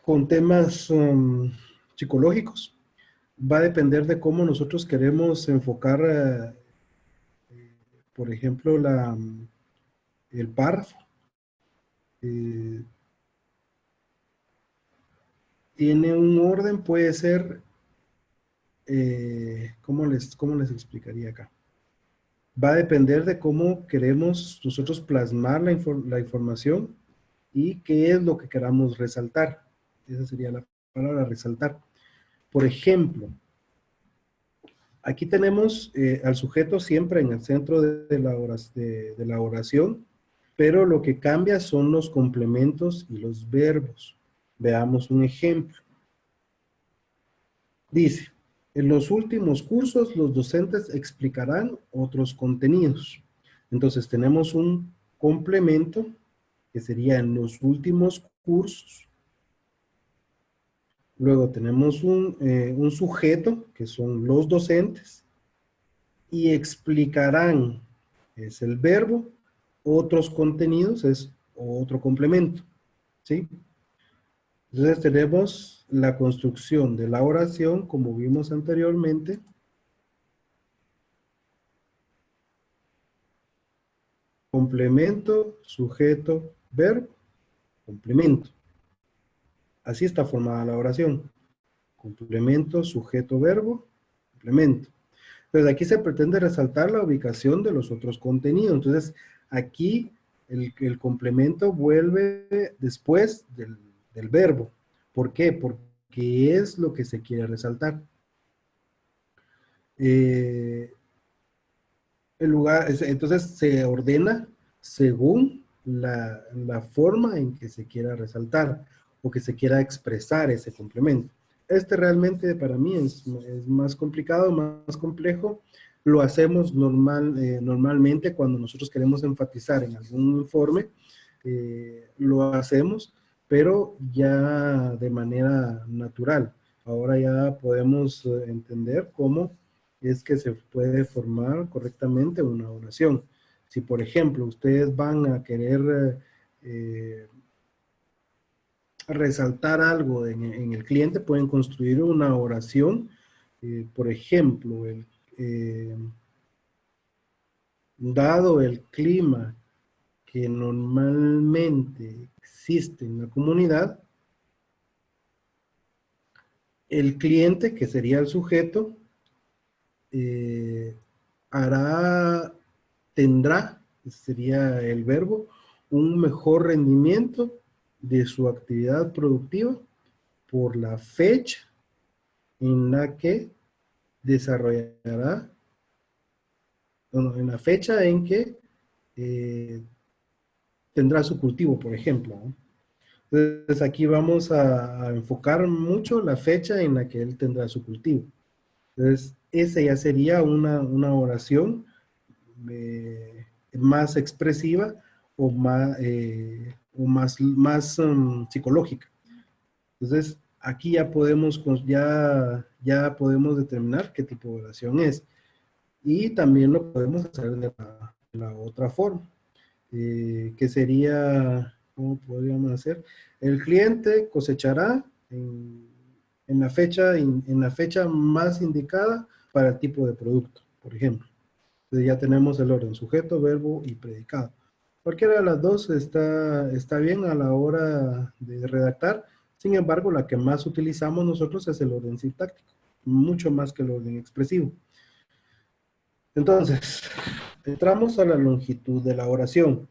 con temas psicológicos. Va a depender de cómo nosotros queremos enfocar, por ejemplo, el párrafo. Eh, tiene un orden, puede ser, cómo les explicaría acá? Va a depender de cómo queremos nosotros plasmar la información y qué es lo que queramos resaltar. Esa sería la palabra, resaltar. Por ejemplo, aquí tenemos al sujeto siempre en el centro de la oración, pero lo que cambia son los complementos y los verbos. Veamos un ejemplo. Dice, en los últimos cursos los docentes explicarán otros contenidos. Entonces tenemos un complemento que sería en los últimos cursos. Luego tenemos un sujeto que son los docentes y explicarán, es el verbo, otros contenidos es otro complemento. ¿Sí? Entonces tenemos la construcción de la oración como vimos anteriormente. Complemento, sujeto, verbo, complemento. Así está formada la oración. Complemento, sujeto, verbo, complemento. Entonces aquí se pretende resaltar la ubicación de los otros contenidos. Entonces aquí el complemento vuelve después del verbo. ¿Por qué? Porque es lo que se quiere resaltar. Entonces se ordena según la forma en que se quiera resaltar o que se quiera expresar ese complemento. Este realmente para mí es más complicado, más complejo. Lo hacemos normalmente cuando nosotros queremos enfatizar en algún informe, lo hacemos, pero ya de manera natural. Ahora ya podemos entender cómo es que se puede formar correctamente una oración. Si, por ejemplo, ustedes van a querer resaltar algo en el cliente, pueden construir una oración. Por ejemplo, dado el clima que normalmente existe en la comunidad, el cliente, que sería el sujeto, tendrá, sería el verbo, un mejor rendimiento de su actividad productiva por la fecha en la que desarrollará, bueno, en la fecha en que tendrá su cultivo, por ejemplo, ¿no? Entonces aquí vamos a enfocar mucho la fecha en la que él tendrá su cultivo. Entonces, esa ya sería una oración más expresiva o más psicológica. Entonces, aquí ya podemos determinar qué tipo de oración es. Y también lo podemos hacer de la otra forma, que sería, ¿cómo podríamos hacer? El cliente cosechará en la fecha más indicada para el tipo de producto, por ejemplo. Entonces ya tenemos el orden, sujeto, verbo y predicado. Cualquiera de las dos está bien a la hora de redactar. Sin embargo, la que más utilizamos nosotros es el orden sintáctico, mucho más que el orden expresivo. Entonces, entramos a la longitud de la oración.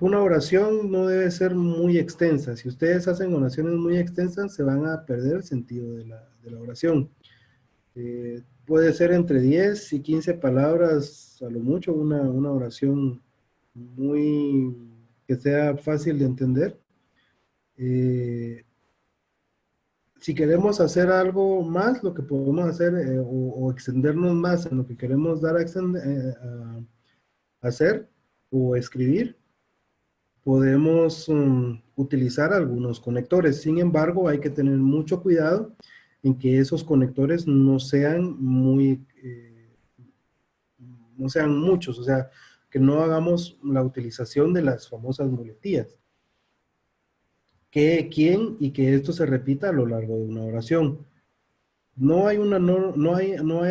Una oración no debe ser muy extensa. Si ustedes hacen oraciones muy extensas, se van a perder el sentido de la oración. Puede ser entre 10 y 15 palabras, a lo mucho, una oración que sea fácil de entender. Si queremos hacer algo más, lo que podemos hacer o extendernos más en lo que queremos dar a hacer o escribir, podemos utilizar algunos conectores. Sin embargo, hay que tener mucho cuidado en que esos conectores no sean muchos, o sea, que no hagamos la utilización de las famosas muletillas. ¿Quién? Y que esto se repita a lo largo de una oración. No hay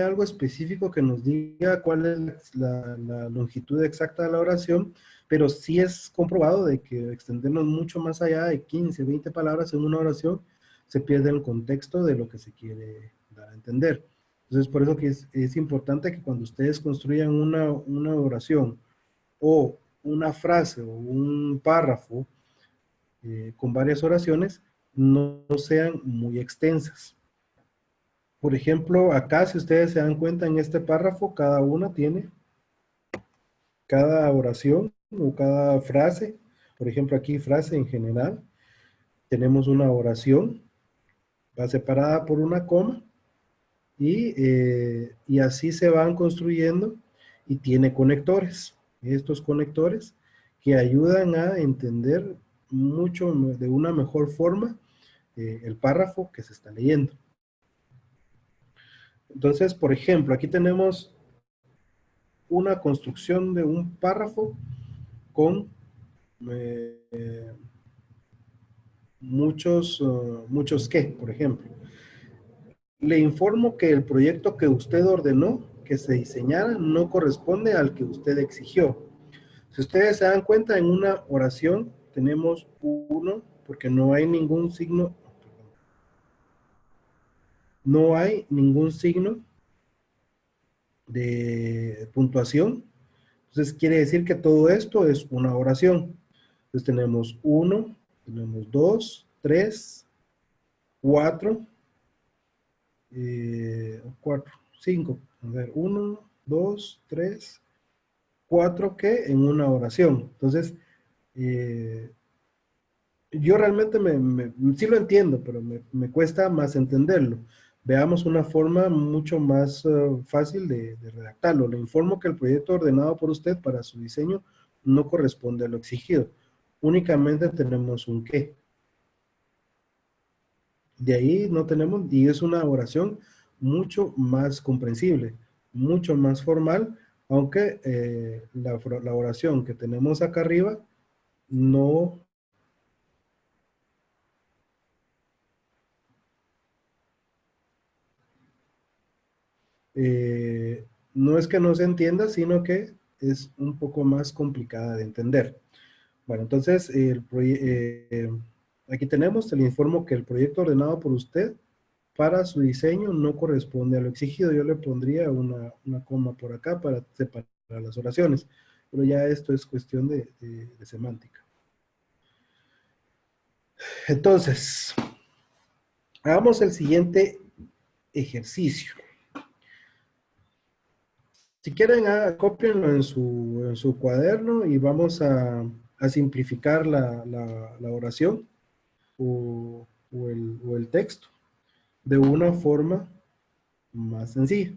algo específico que nos diga cuál es la longitud exacta de la oración, pero sí es comprobado de que extendernos mucho más allá de 15, 20 palabras en una oración, se pierde el contexto de lo que se quiere dar a entender. Entonces, por eso que es importante que cuando ustedes construyan una oración o una frase o un párrafo con varias oraciones, no sean muy extensas. Por ejemplo, acá, si ustedes se dan cuenta en este párrafo, cada oración o cada frase, por ejemplo, aquí frase en general, tenemos una oración, va separada por una coma, y así se van construyendo y tiene conectores. Estos conectores que ayudan a entender mucho de una mejor forma el párrafo que se está leyendo. Entonces, por ejemplo, aquí tenemos una construcción de un párrafo con muchos qué, por ejemplo. Le informo que el proyecto que usted ordenó que se diseñara no corresponde al que usted exigió. Si ustedes se dan cuenta, en una oración tenemos uno, porque no hay ningún signo de puntuación. Entonces quiere decir que todo esto es una oración. Entonces tenemos 1, tenemos 2, 3, 4, 5. A ver, 1, 2, 3, 4 que en una oración. Entonces, yo realmente sí lo entiendo, pero me cuesta más entenderlo. Veamos una forma mucho más fácil de redactarlo. Le informo que el proyecto ordenado por usted para su diseño no corresponde a lo exigido. Únicamente tenemos un qué. De ahí no tenemos, y es una oración mucho más comprensible, mucho más formal, aunque la oración que tenemos acá arriba no no es que no se entienda, sino que es un poco más complicada de entender. Bueno, entonces Aquí tenemos, te le informo que el proyecto ordenado por usted para su diseño no corresponde a lo exigido. Yo le pondría una coma por acá para separar las oraciones, pero ya esto es cuestión de semántica. Entonces, hagamos el siguiente ejercicio. Si quieren, cópienlo en su cuaderno y vamos a simplificar la oración o el texto de una forma más sencilla.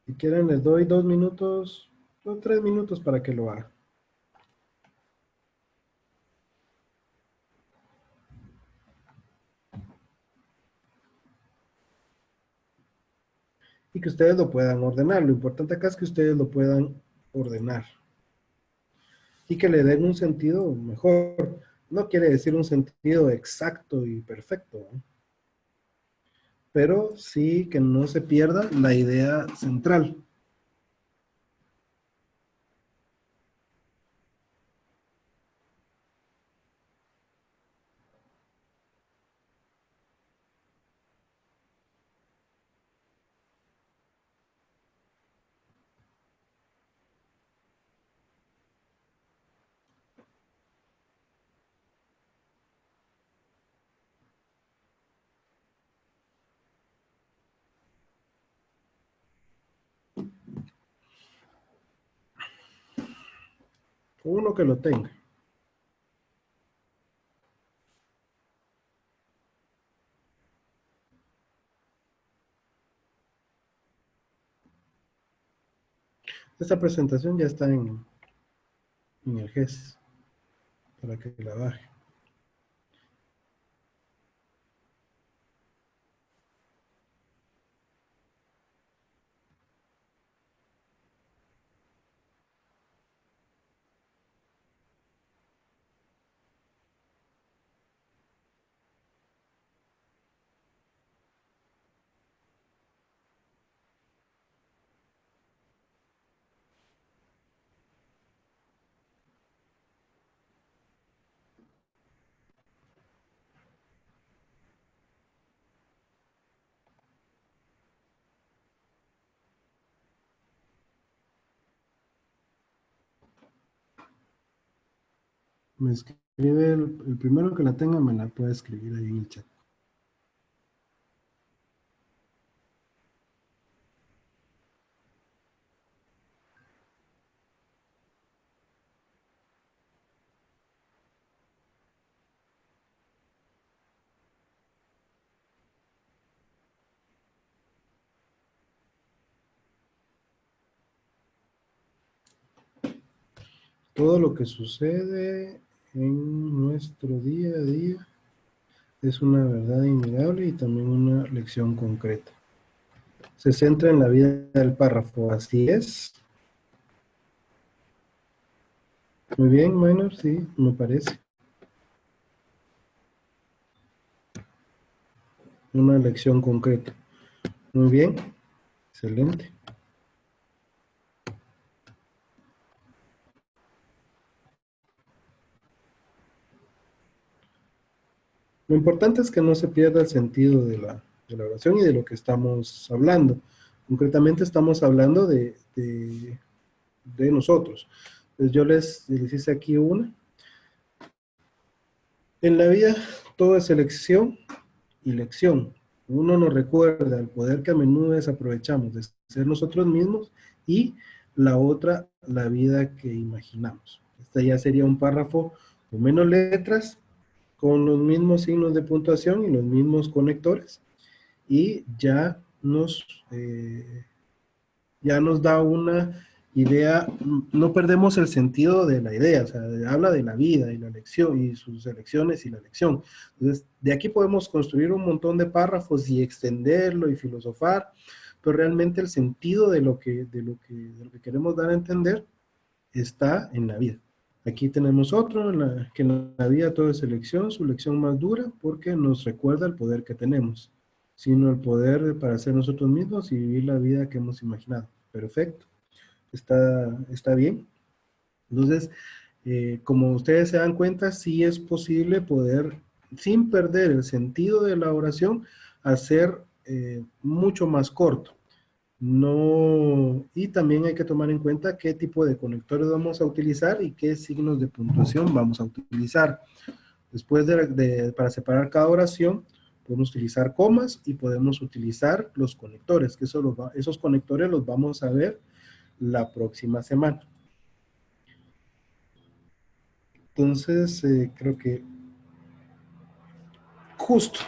Si quieren, les doy 2 minutos o 3 minutos para que lo hagan. Y que ustedes lo puedan ordenar. Lo importante acá es que ustedes lo puedan ordenar. Y que le den un sentido mejor. No quiere decir un sentido exacto y perfecto, ¿no? Pero sí que no se pierda la idea central. Uno que lo tenga. Esta presentación ya está en el GES para que la baje. Me escribe el primero que la tenga, me la puede escribir ahí en el chat. Todo lo que sucede en nuestro día a día es una verdad innegable y también una lección concreta. Se centra en la vida del párrafo, así es. Muy bien, Minor, sí, me parece. Una lección concreta. Muy bien, excelente. Lo importante es que no se pierda el sentido de la oración y de lo que estamos hablando. Concretamente estamos hablando de nosotros. Entonces yo les hice aquí una. En la vida todo es elección y lección. Uno nos recuerda el poder que a menudo desaprovechamos de ser nosotros mismos y la otra, la vida que imaginamos. Este ya sería un párrafo con menos letras, con los mismos signos de puntuación y los mismos conectores y ya nos da una idea, no perdemos el sentido de la idea, o sea, habla de la vida y la lección y sus elecciones y la lección. Entonces, de aquí podemos construir un montón de párrafos y extenderlo y filosofar, pero realmente el sentido de lo que queremos dar a entender está en la vida. Aquí tenemos otro, que en la vida todo es elección, su lección más dura, porque nos recuerda el poder que tenemos, sino el poder para ser nosotros mismos y vivir la vida que hemos imaginado. Perfecto, está bien. Entonces, Como ustedes se dan cuenta, sí es posible poder, sin perder el sentido de la oración, hacer mucho más corto. No, y también hay que tomar en cuenta qué tipo de conectores vamos a utilizar y qué signos de puntuación vamos a utilizar. Después para separar cada oración, podemos utilizar comas y podemos utilizar los conectores, que esos conectores los vamos a ver la próxima semana. Entonces, creo que justo,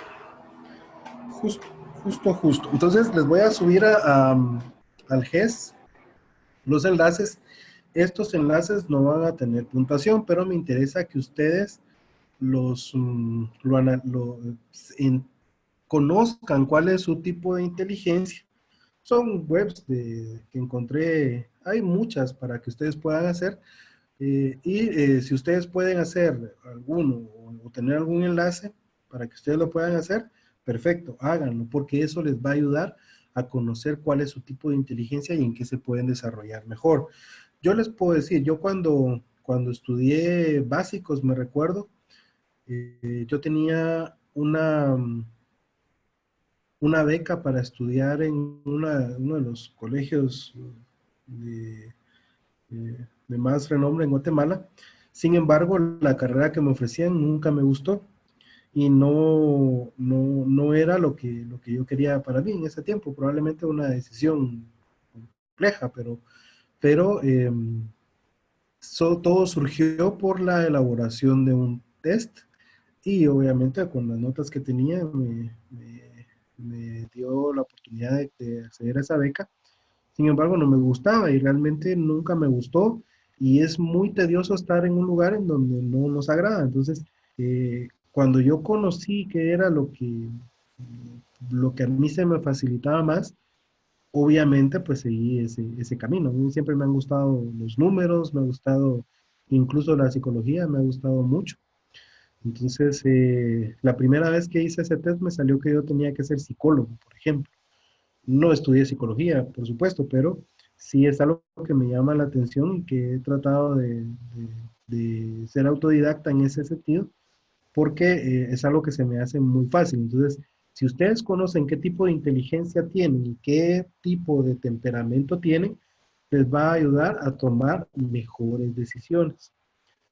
justo, justo. Entonces, les voy a subir al GES los enlaces. Estos enlaces no van a tener puntuación, pero me interesa que ustedes los, conozcan cuál es su tipo de inteligencia. Son webs que encontré, hay muchas para que ustedes puedan hacer. Si ustedes pueden hacer alguno o tener algún enlace para que ustedes lo puedan hacer, perfecto, háganlo, porque eso les va a ayudar a conocer cuál es su tipo de inteligencia y en qué se pueden desarrollar mejor. Yo les puedo decir, yo cuando estudié básicos, me recuerdo, yo tenía una beca para estudiar en uno de los colegios de, de más renombre en Guatemala. Sin embargo, la carrera que me ofrecían nunca me gustó y no era lo que yo quería para mí en ese tiempo. Probablemente una decisión compleja, pero todo surgió por la elaboración de un test y obviamente con las notas que tenía me dio la oportunidad de acceder a esa beca. Sin embargo, no me gustaba y realmente nunca me gustó y es muy tedioso estar en un lugar en donde no nos agrada. Entonces, cuando yo conocí que era lo que a mí se me facilitaba más, obviamente pues seguí ese camino. A mí siempre me han gustado los números, me ha gustado incluso la psicología, me ha gustado mucho. Entonces, la primera vez que hice ese test me salió que yo tenía que ser psicólogo, por ejemplo. No estudié psicología, por supuesto, pero sí es algo que me llama la atención y que he tratado de ser autodidacta en ese sentido, porque es algo que se me hace muy fácil. Entonces, si ustedes conocen qué tipo de inteligencia tienen y qué tipo de temperamento tienen, les va a ayudar a tomar mejores decisiones,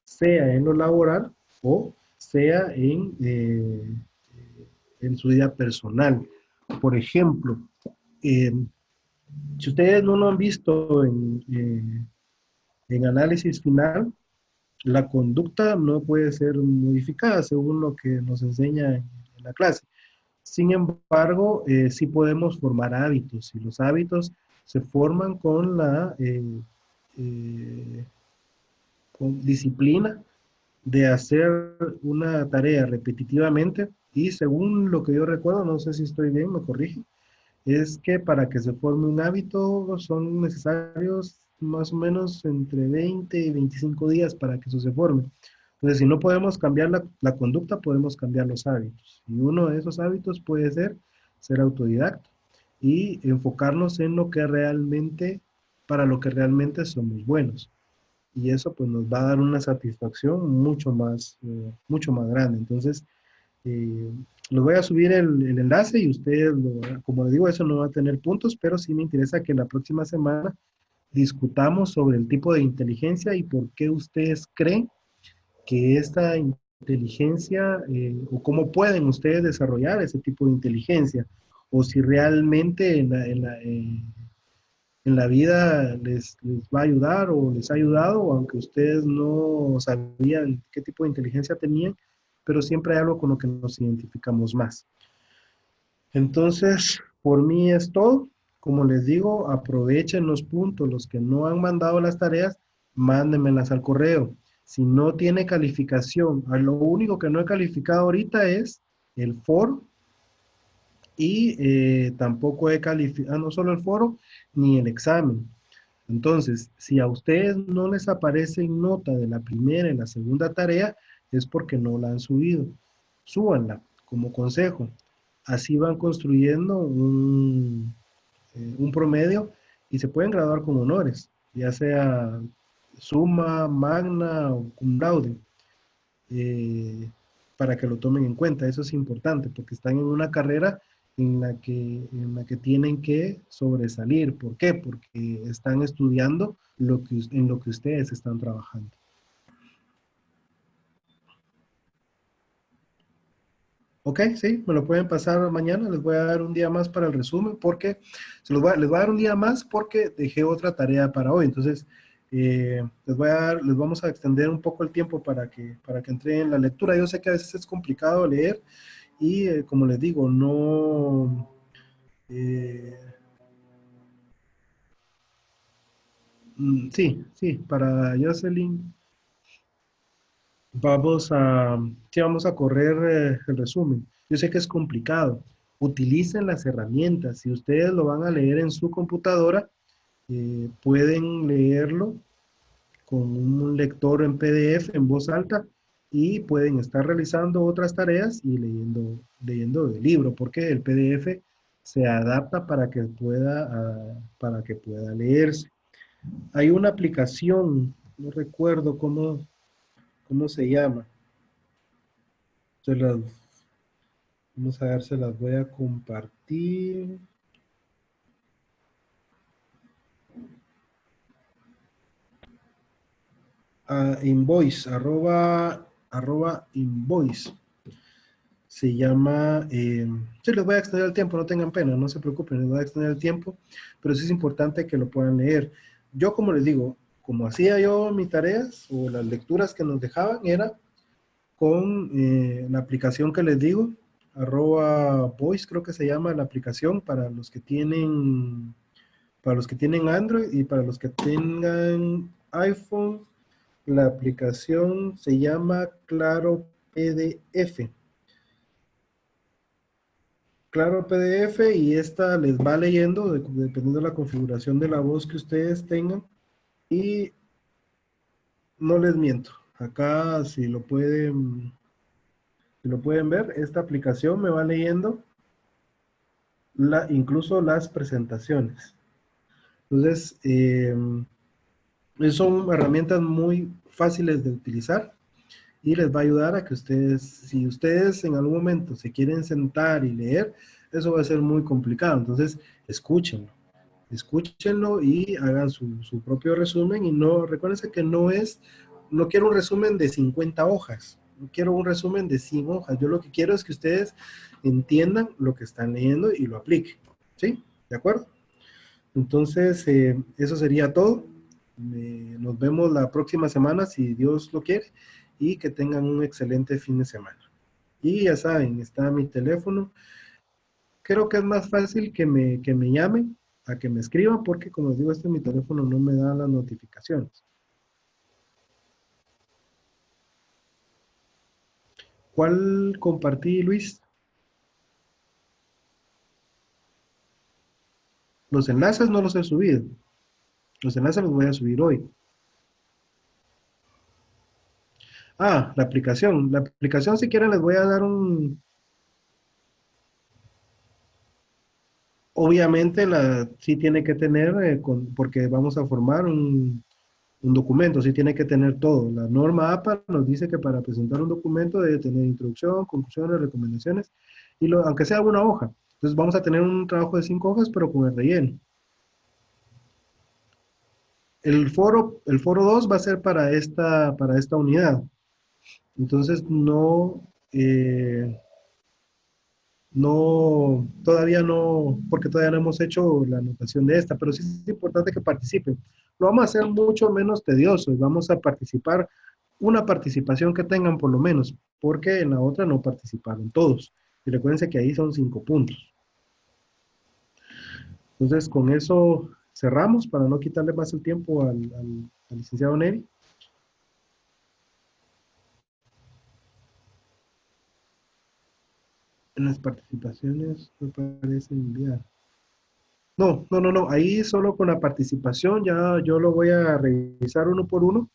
sea en lo laboral o sea en su vida personal. Por ejemplo, eh, si ustedes no lo han visto en análisis final, la conducta no puede ser modificada según lo que nos enseña en la clase. Sin embargo, sí podemos formar hábitos y los hábitos se forman eh, con disciplina de hacer una tarea repetitivamente y según lo que yo recuerdo, no sé si estoy bien, me corrige, es que para que se forme un hábito son necesarios más o menos entre 20 y 25 días para que eso se forme. Entonces, si no podemos cambiar la conducta, podemos cambiar los hábitos. Y uno de esos hábitos puede ser autodidacta y enfocarnos en para lo que realmente somos buenos. Y eso pues nos va a dar una satisfacción mucho más grande. Entonces, eh, les voy a subir el enlace y ustedes, como les digo, eso no va a tener puntos, pero sí me interesa que la próxima semana discutamos sobre el tipo de inteligencia y por qué ustedes creen que esta inteligencia o cómo pueden ustedes desarrollar ese tipo de inteligencia o si realmente en la vida les va a ayudar o les ha ayudado, aunque ustedes no sabían qué tipo de inteligencia tenían, pero siempre hay algo con lo que nos identificamos más. Entonces, por mí es todo. Como les digo, aprovechen los puntos, los que no han mandado las tareas, mándenmelas al correo. Si no tiene calificación, a lo único que no he calificado ahorita es el foro y tampoco he calificado, no solo el foro, ni el examen. Entonces, si a ustedes no les aparece nota de la primera y la segunda tarea, es porque no la han subido. Súbanla como consejo. Así van construyendo un promedio y se pueden graduar con honores, ya sea summa, magna o cum laude, eh, para que lo tomen en cuenta. Eso es importante porque están en una carrera en la que tienen que sobresalir. ¿Por qué? Porque están estudiando en lo que ustedes están trabajando. Ok, sí, me lo pueden pasar mañana. Les voy a dar un día más para el resumen porque les voy a dar un día más porque dejé otra tarea para hoy. Entonces, les vamos a extender un poco el tiempo para que entren la lectura. Yo sé que a veces es complicado leer y como les digo, no, eh, sí, sí, para Jocelyn sí, vamos a correr el resumen. Yo sé que es complicado. Utilicen las herramientas. Si ustedes lo van a leer en su computadora, pueden leerlo con un lector en PDF en voz alta y pueden estar realizando otras tareas y leyendo el libro, porque el PDF se adapta para que pueda leerse. Hay una aplicación, no recuerdo cómo se llama. Se las, Vamos a ver, se las voy a compartir. A invoice, arroba invoice. Se llama, sí, les voy a extender el tiempo, no tengan pena, no se preocupen, les voy a extender el tiempo, pero sí es importante que lo puedan leer. Yo, como les digo, como hacía yo mis tareas o las lecturas que nos dejaban, era con la aplicación que les digo, arroba voice, creo que se llama la aplicación para los que tienen Android y para los que tengan iPhone. La aplicación se llama Claro PDF. Claro PDF y esta les va leyendo dependiendo de la configuración de la voz que ustedes tengan. Y no les miento, acá si lo pueden ver, esta aplicación me va leyendo incluso las presentaciones. Entonces, son herramientas muy fáciles de utilizar y les va a ayudar a que ustedes, si ustedes en algún momento se quieren sentar y leer, eso va a ser muy complicado. Entonces, escúchenlo y hagan su propio resumen y no, recuérdense que no quiero un resumen de 50 hojas, no quiero un resumen de 100 hojas. Yo lo que quiero es que ustedes entiendan lo que están leyendo y lo apliquen. ¿Sí? ¿De acuerdo? Entonces, eso sería todo. Nos vemos la próxima semana, si Dios lo quiere, y que tengan un excelente fin de semana. Y ya saben, está mi teléfono. Creo que es más fácil que me llamen a que me escriban, porque como les digo, mi teléfono no me da las notificaciones. ¿Cuál compartí, Luis? Los enlaces no los he subido. Los enlaces los voy a subir hoy. Ah, la aplicación. La aplicación, si quieren, les voy a dar obviamente sí tiene que tener, porque vamos a formar un documento, sí tiene que tener todo. La norma APA nos dice que para presentar un documento debe tener introducción, conclusiones, recomendaciones, aunque sea una hoja. Entonces vamos a tener un trabajo de 5 hojas, pero con el relleno. El foro 2 va a ser para esta unidad. Entonces todavía no, porque todavía no hemos hecho la anotación de esta, pero sí es importante que participen. Lo vamos a hacer mucho menos tedioso y vamos a participar, una participación que tengan por lo menos, porque en la otra no participaron todos. Y recuérdense que ahí son 5 puntos. Entonces, con eso cerramos para no quitarle más el tiempo al licenciado Neri. En las participaciones me parece enviar. No. Ahí solo con la participación ya yo lo voy a revisar uno por uno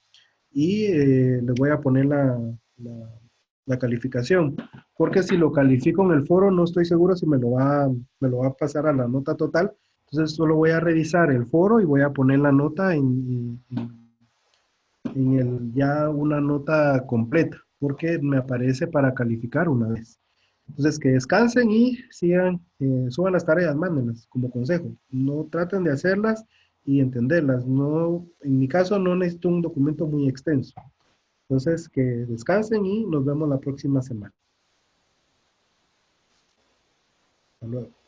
y le voy a poner la calificación. Porque si lo califico en el foro, no estoy seguro si me lo va a pasar a la nota total. Entonces solo voy a revisar el foro y voy a poner la nota ya una nota completa, porque me aparece para calificar una vez. Entonces, que descansen y sigan, suban las tareas, mándenlas como consejo. No traten de hacerlas y entenderlas. No, en mi caso no necesito un documento muy extenso. Entonces, que descansen y nos vemos la próxima semana. Hasta luego.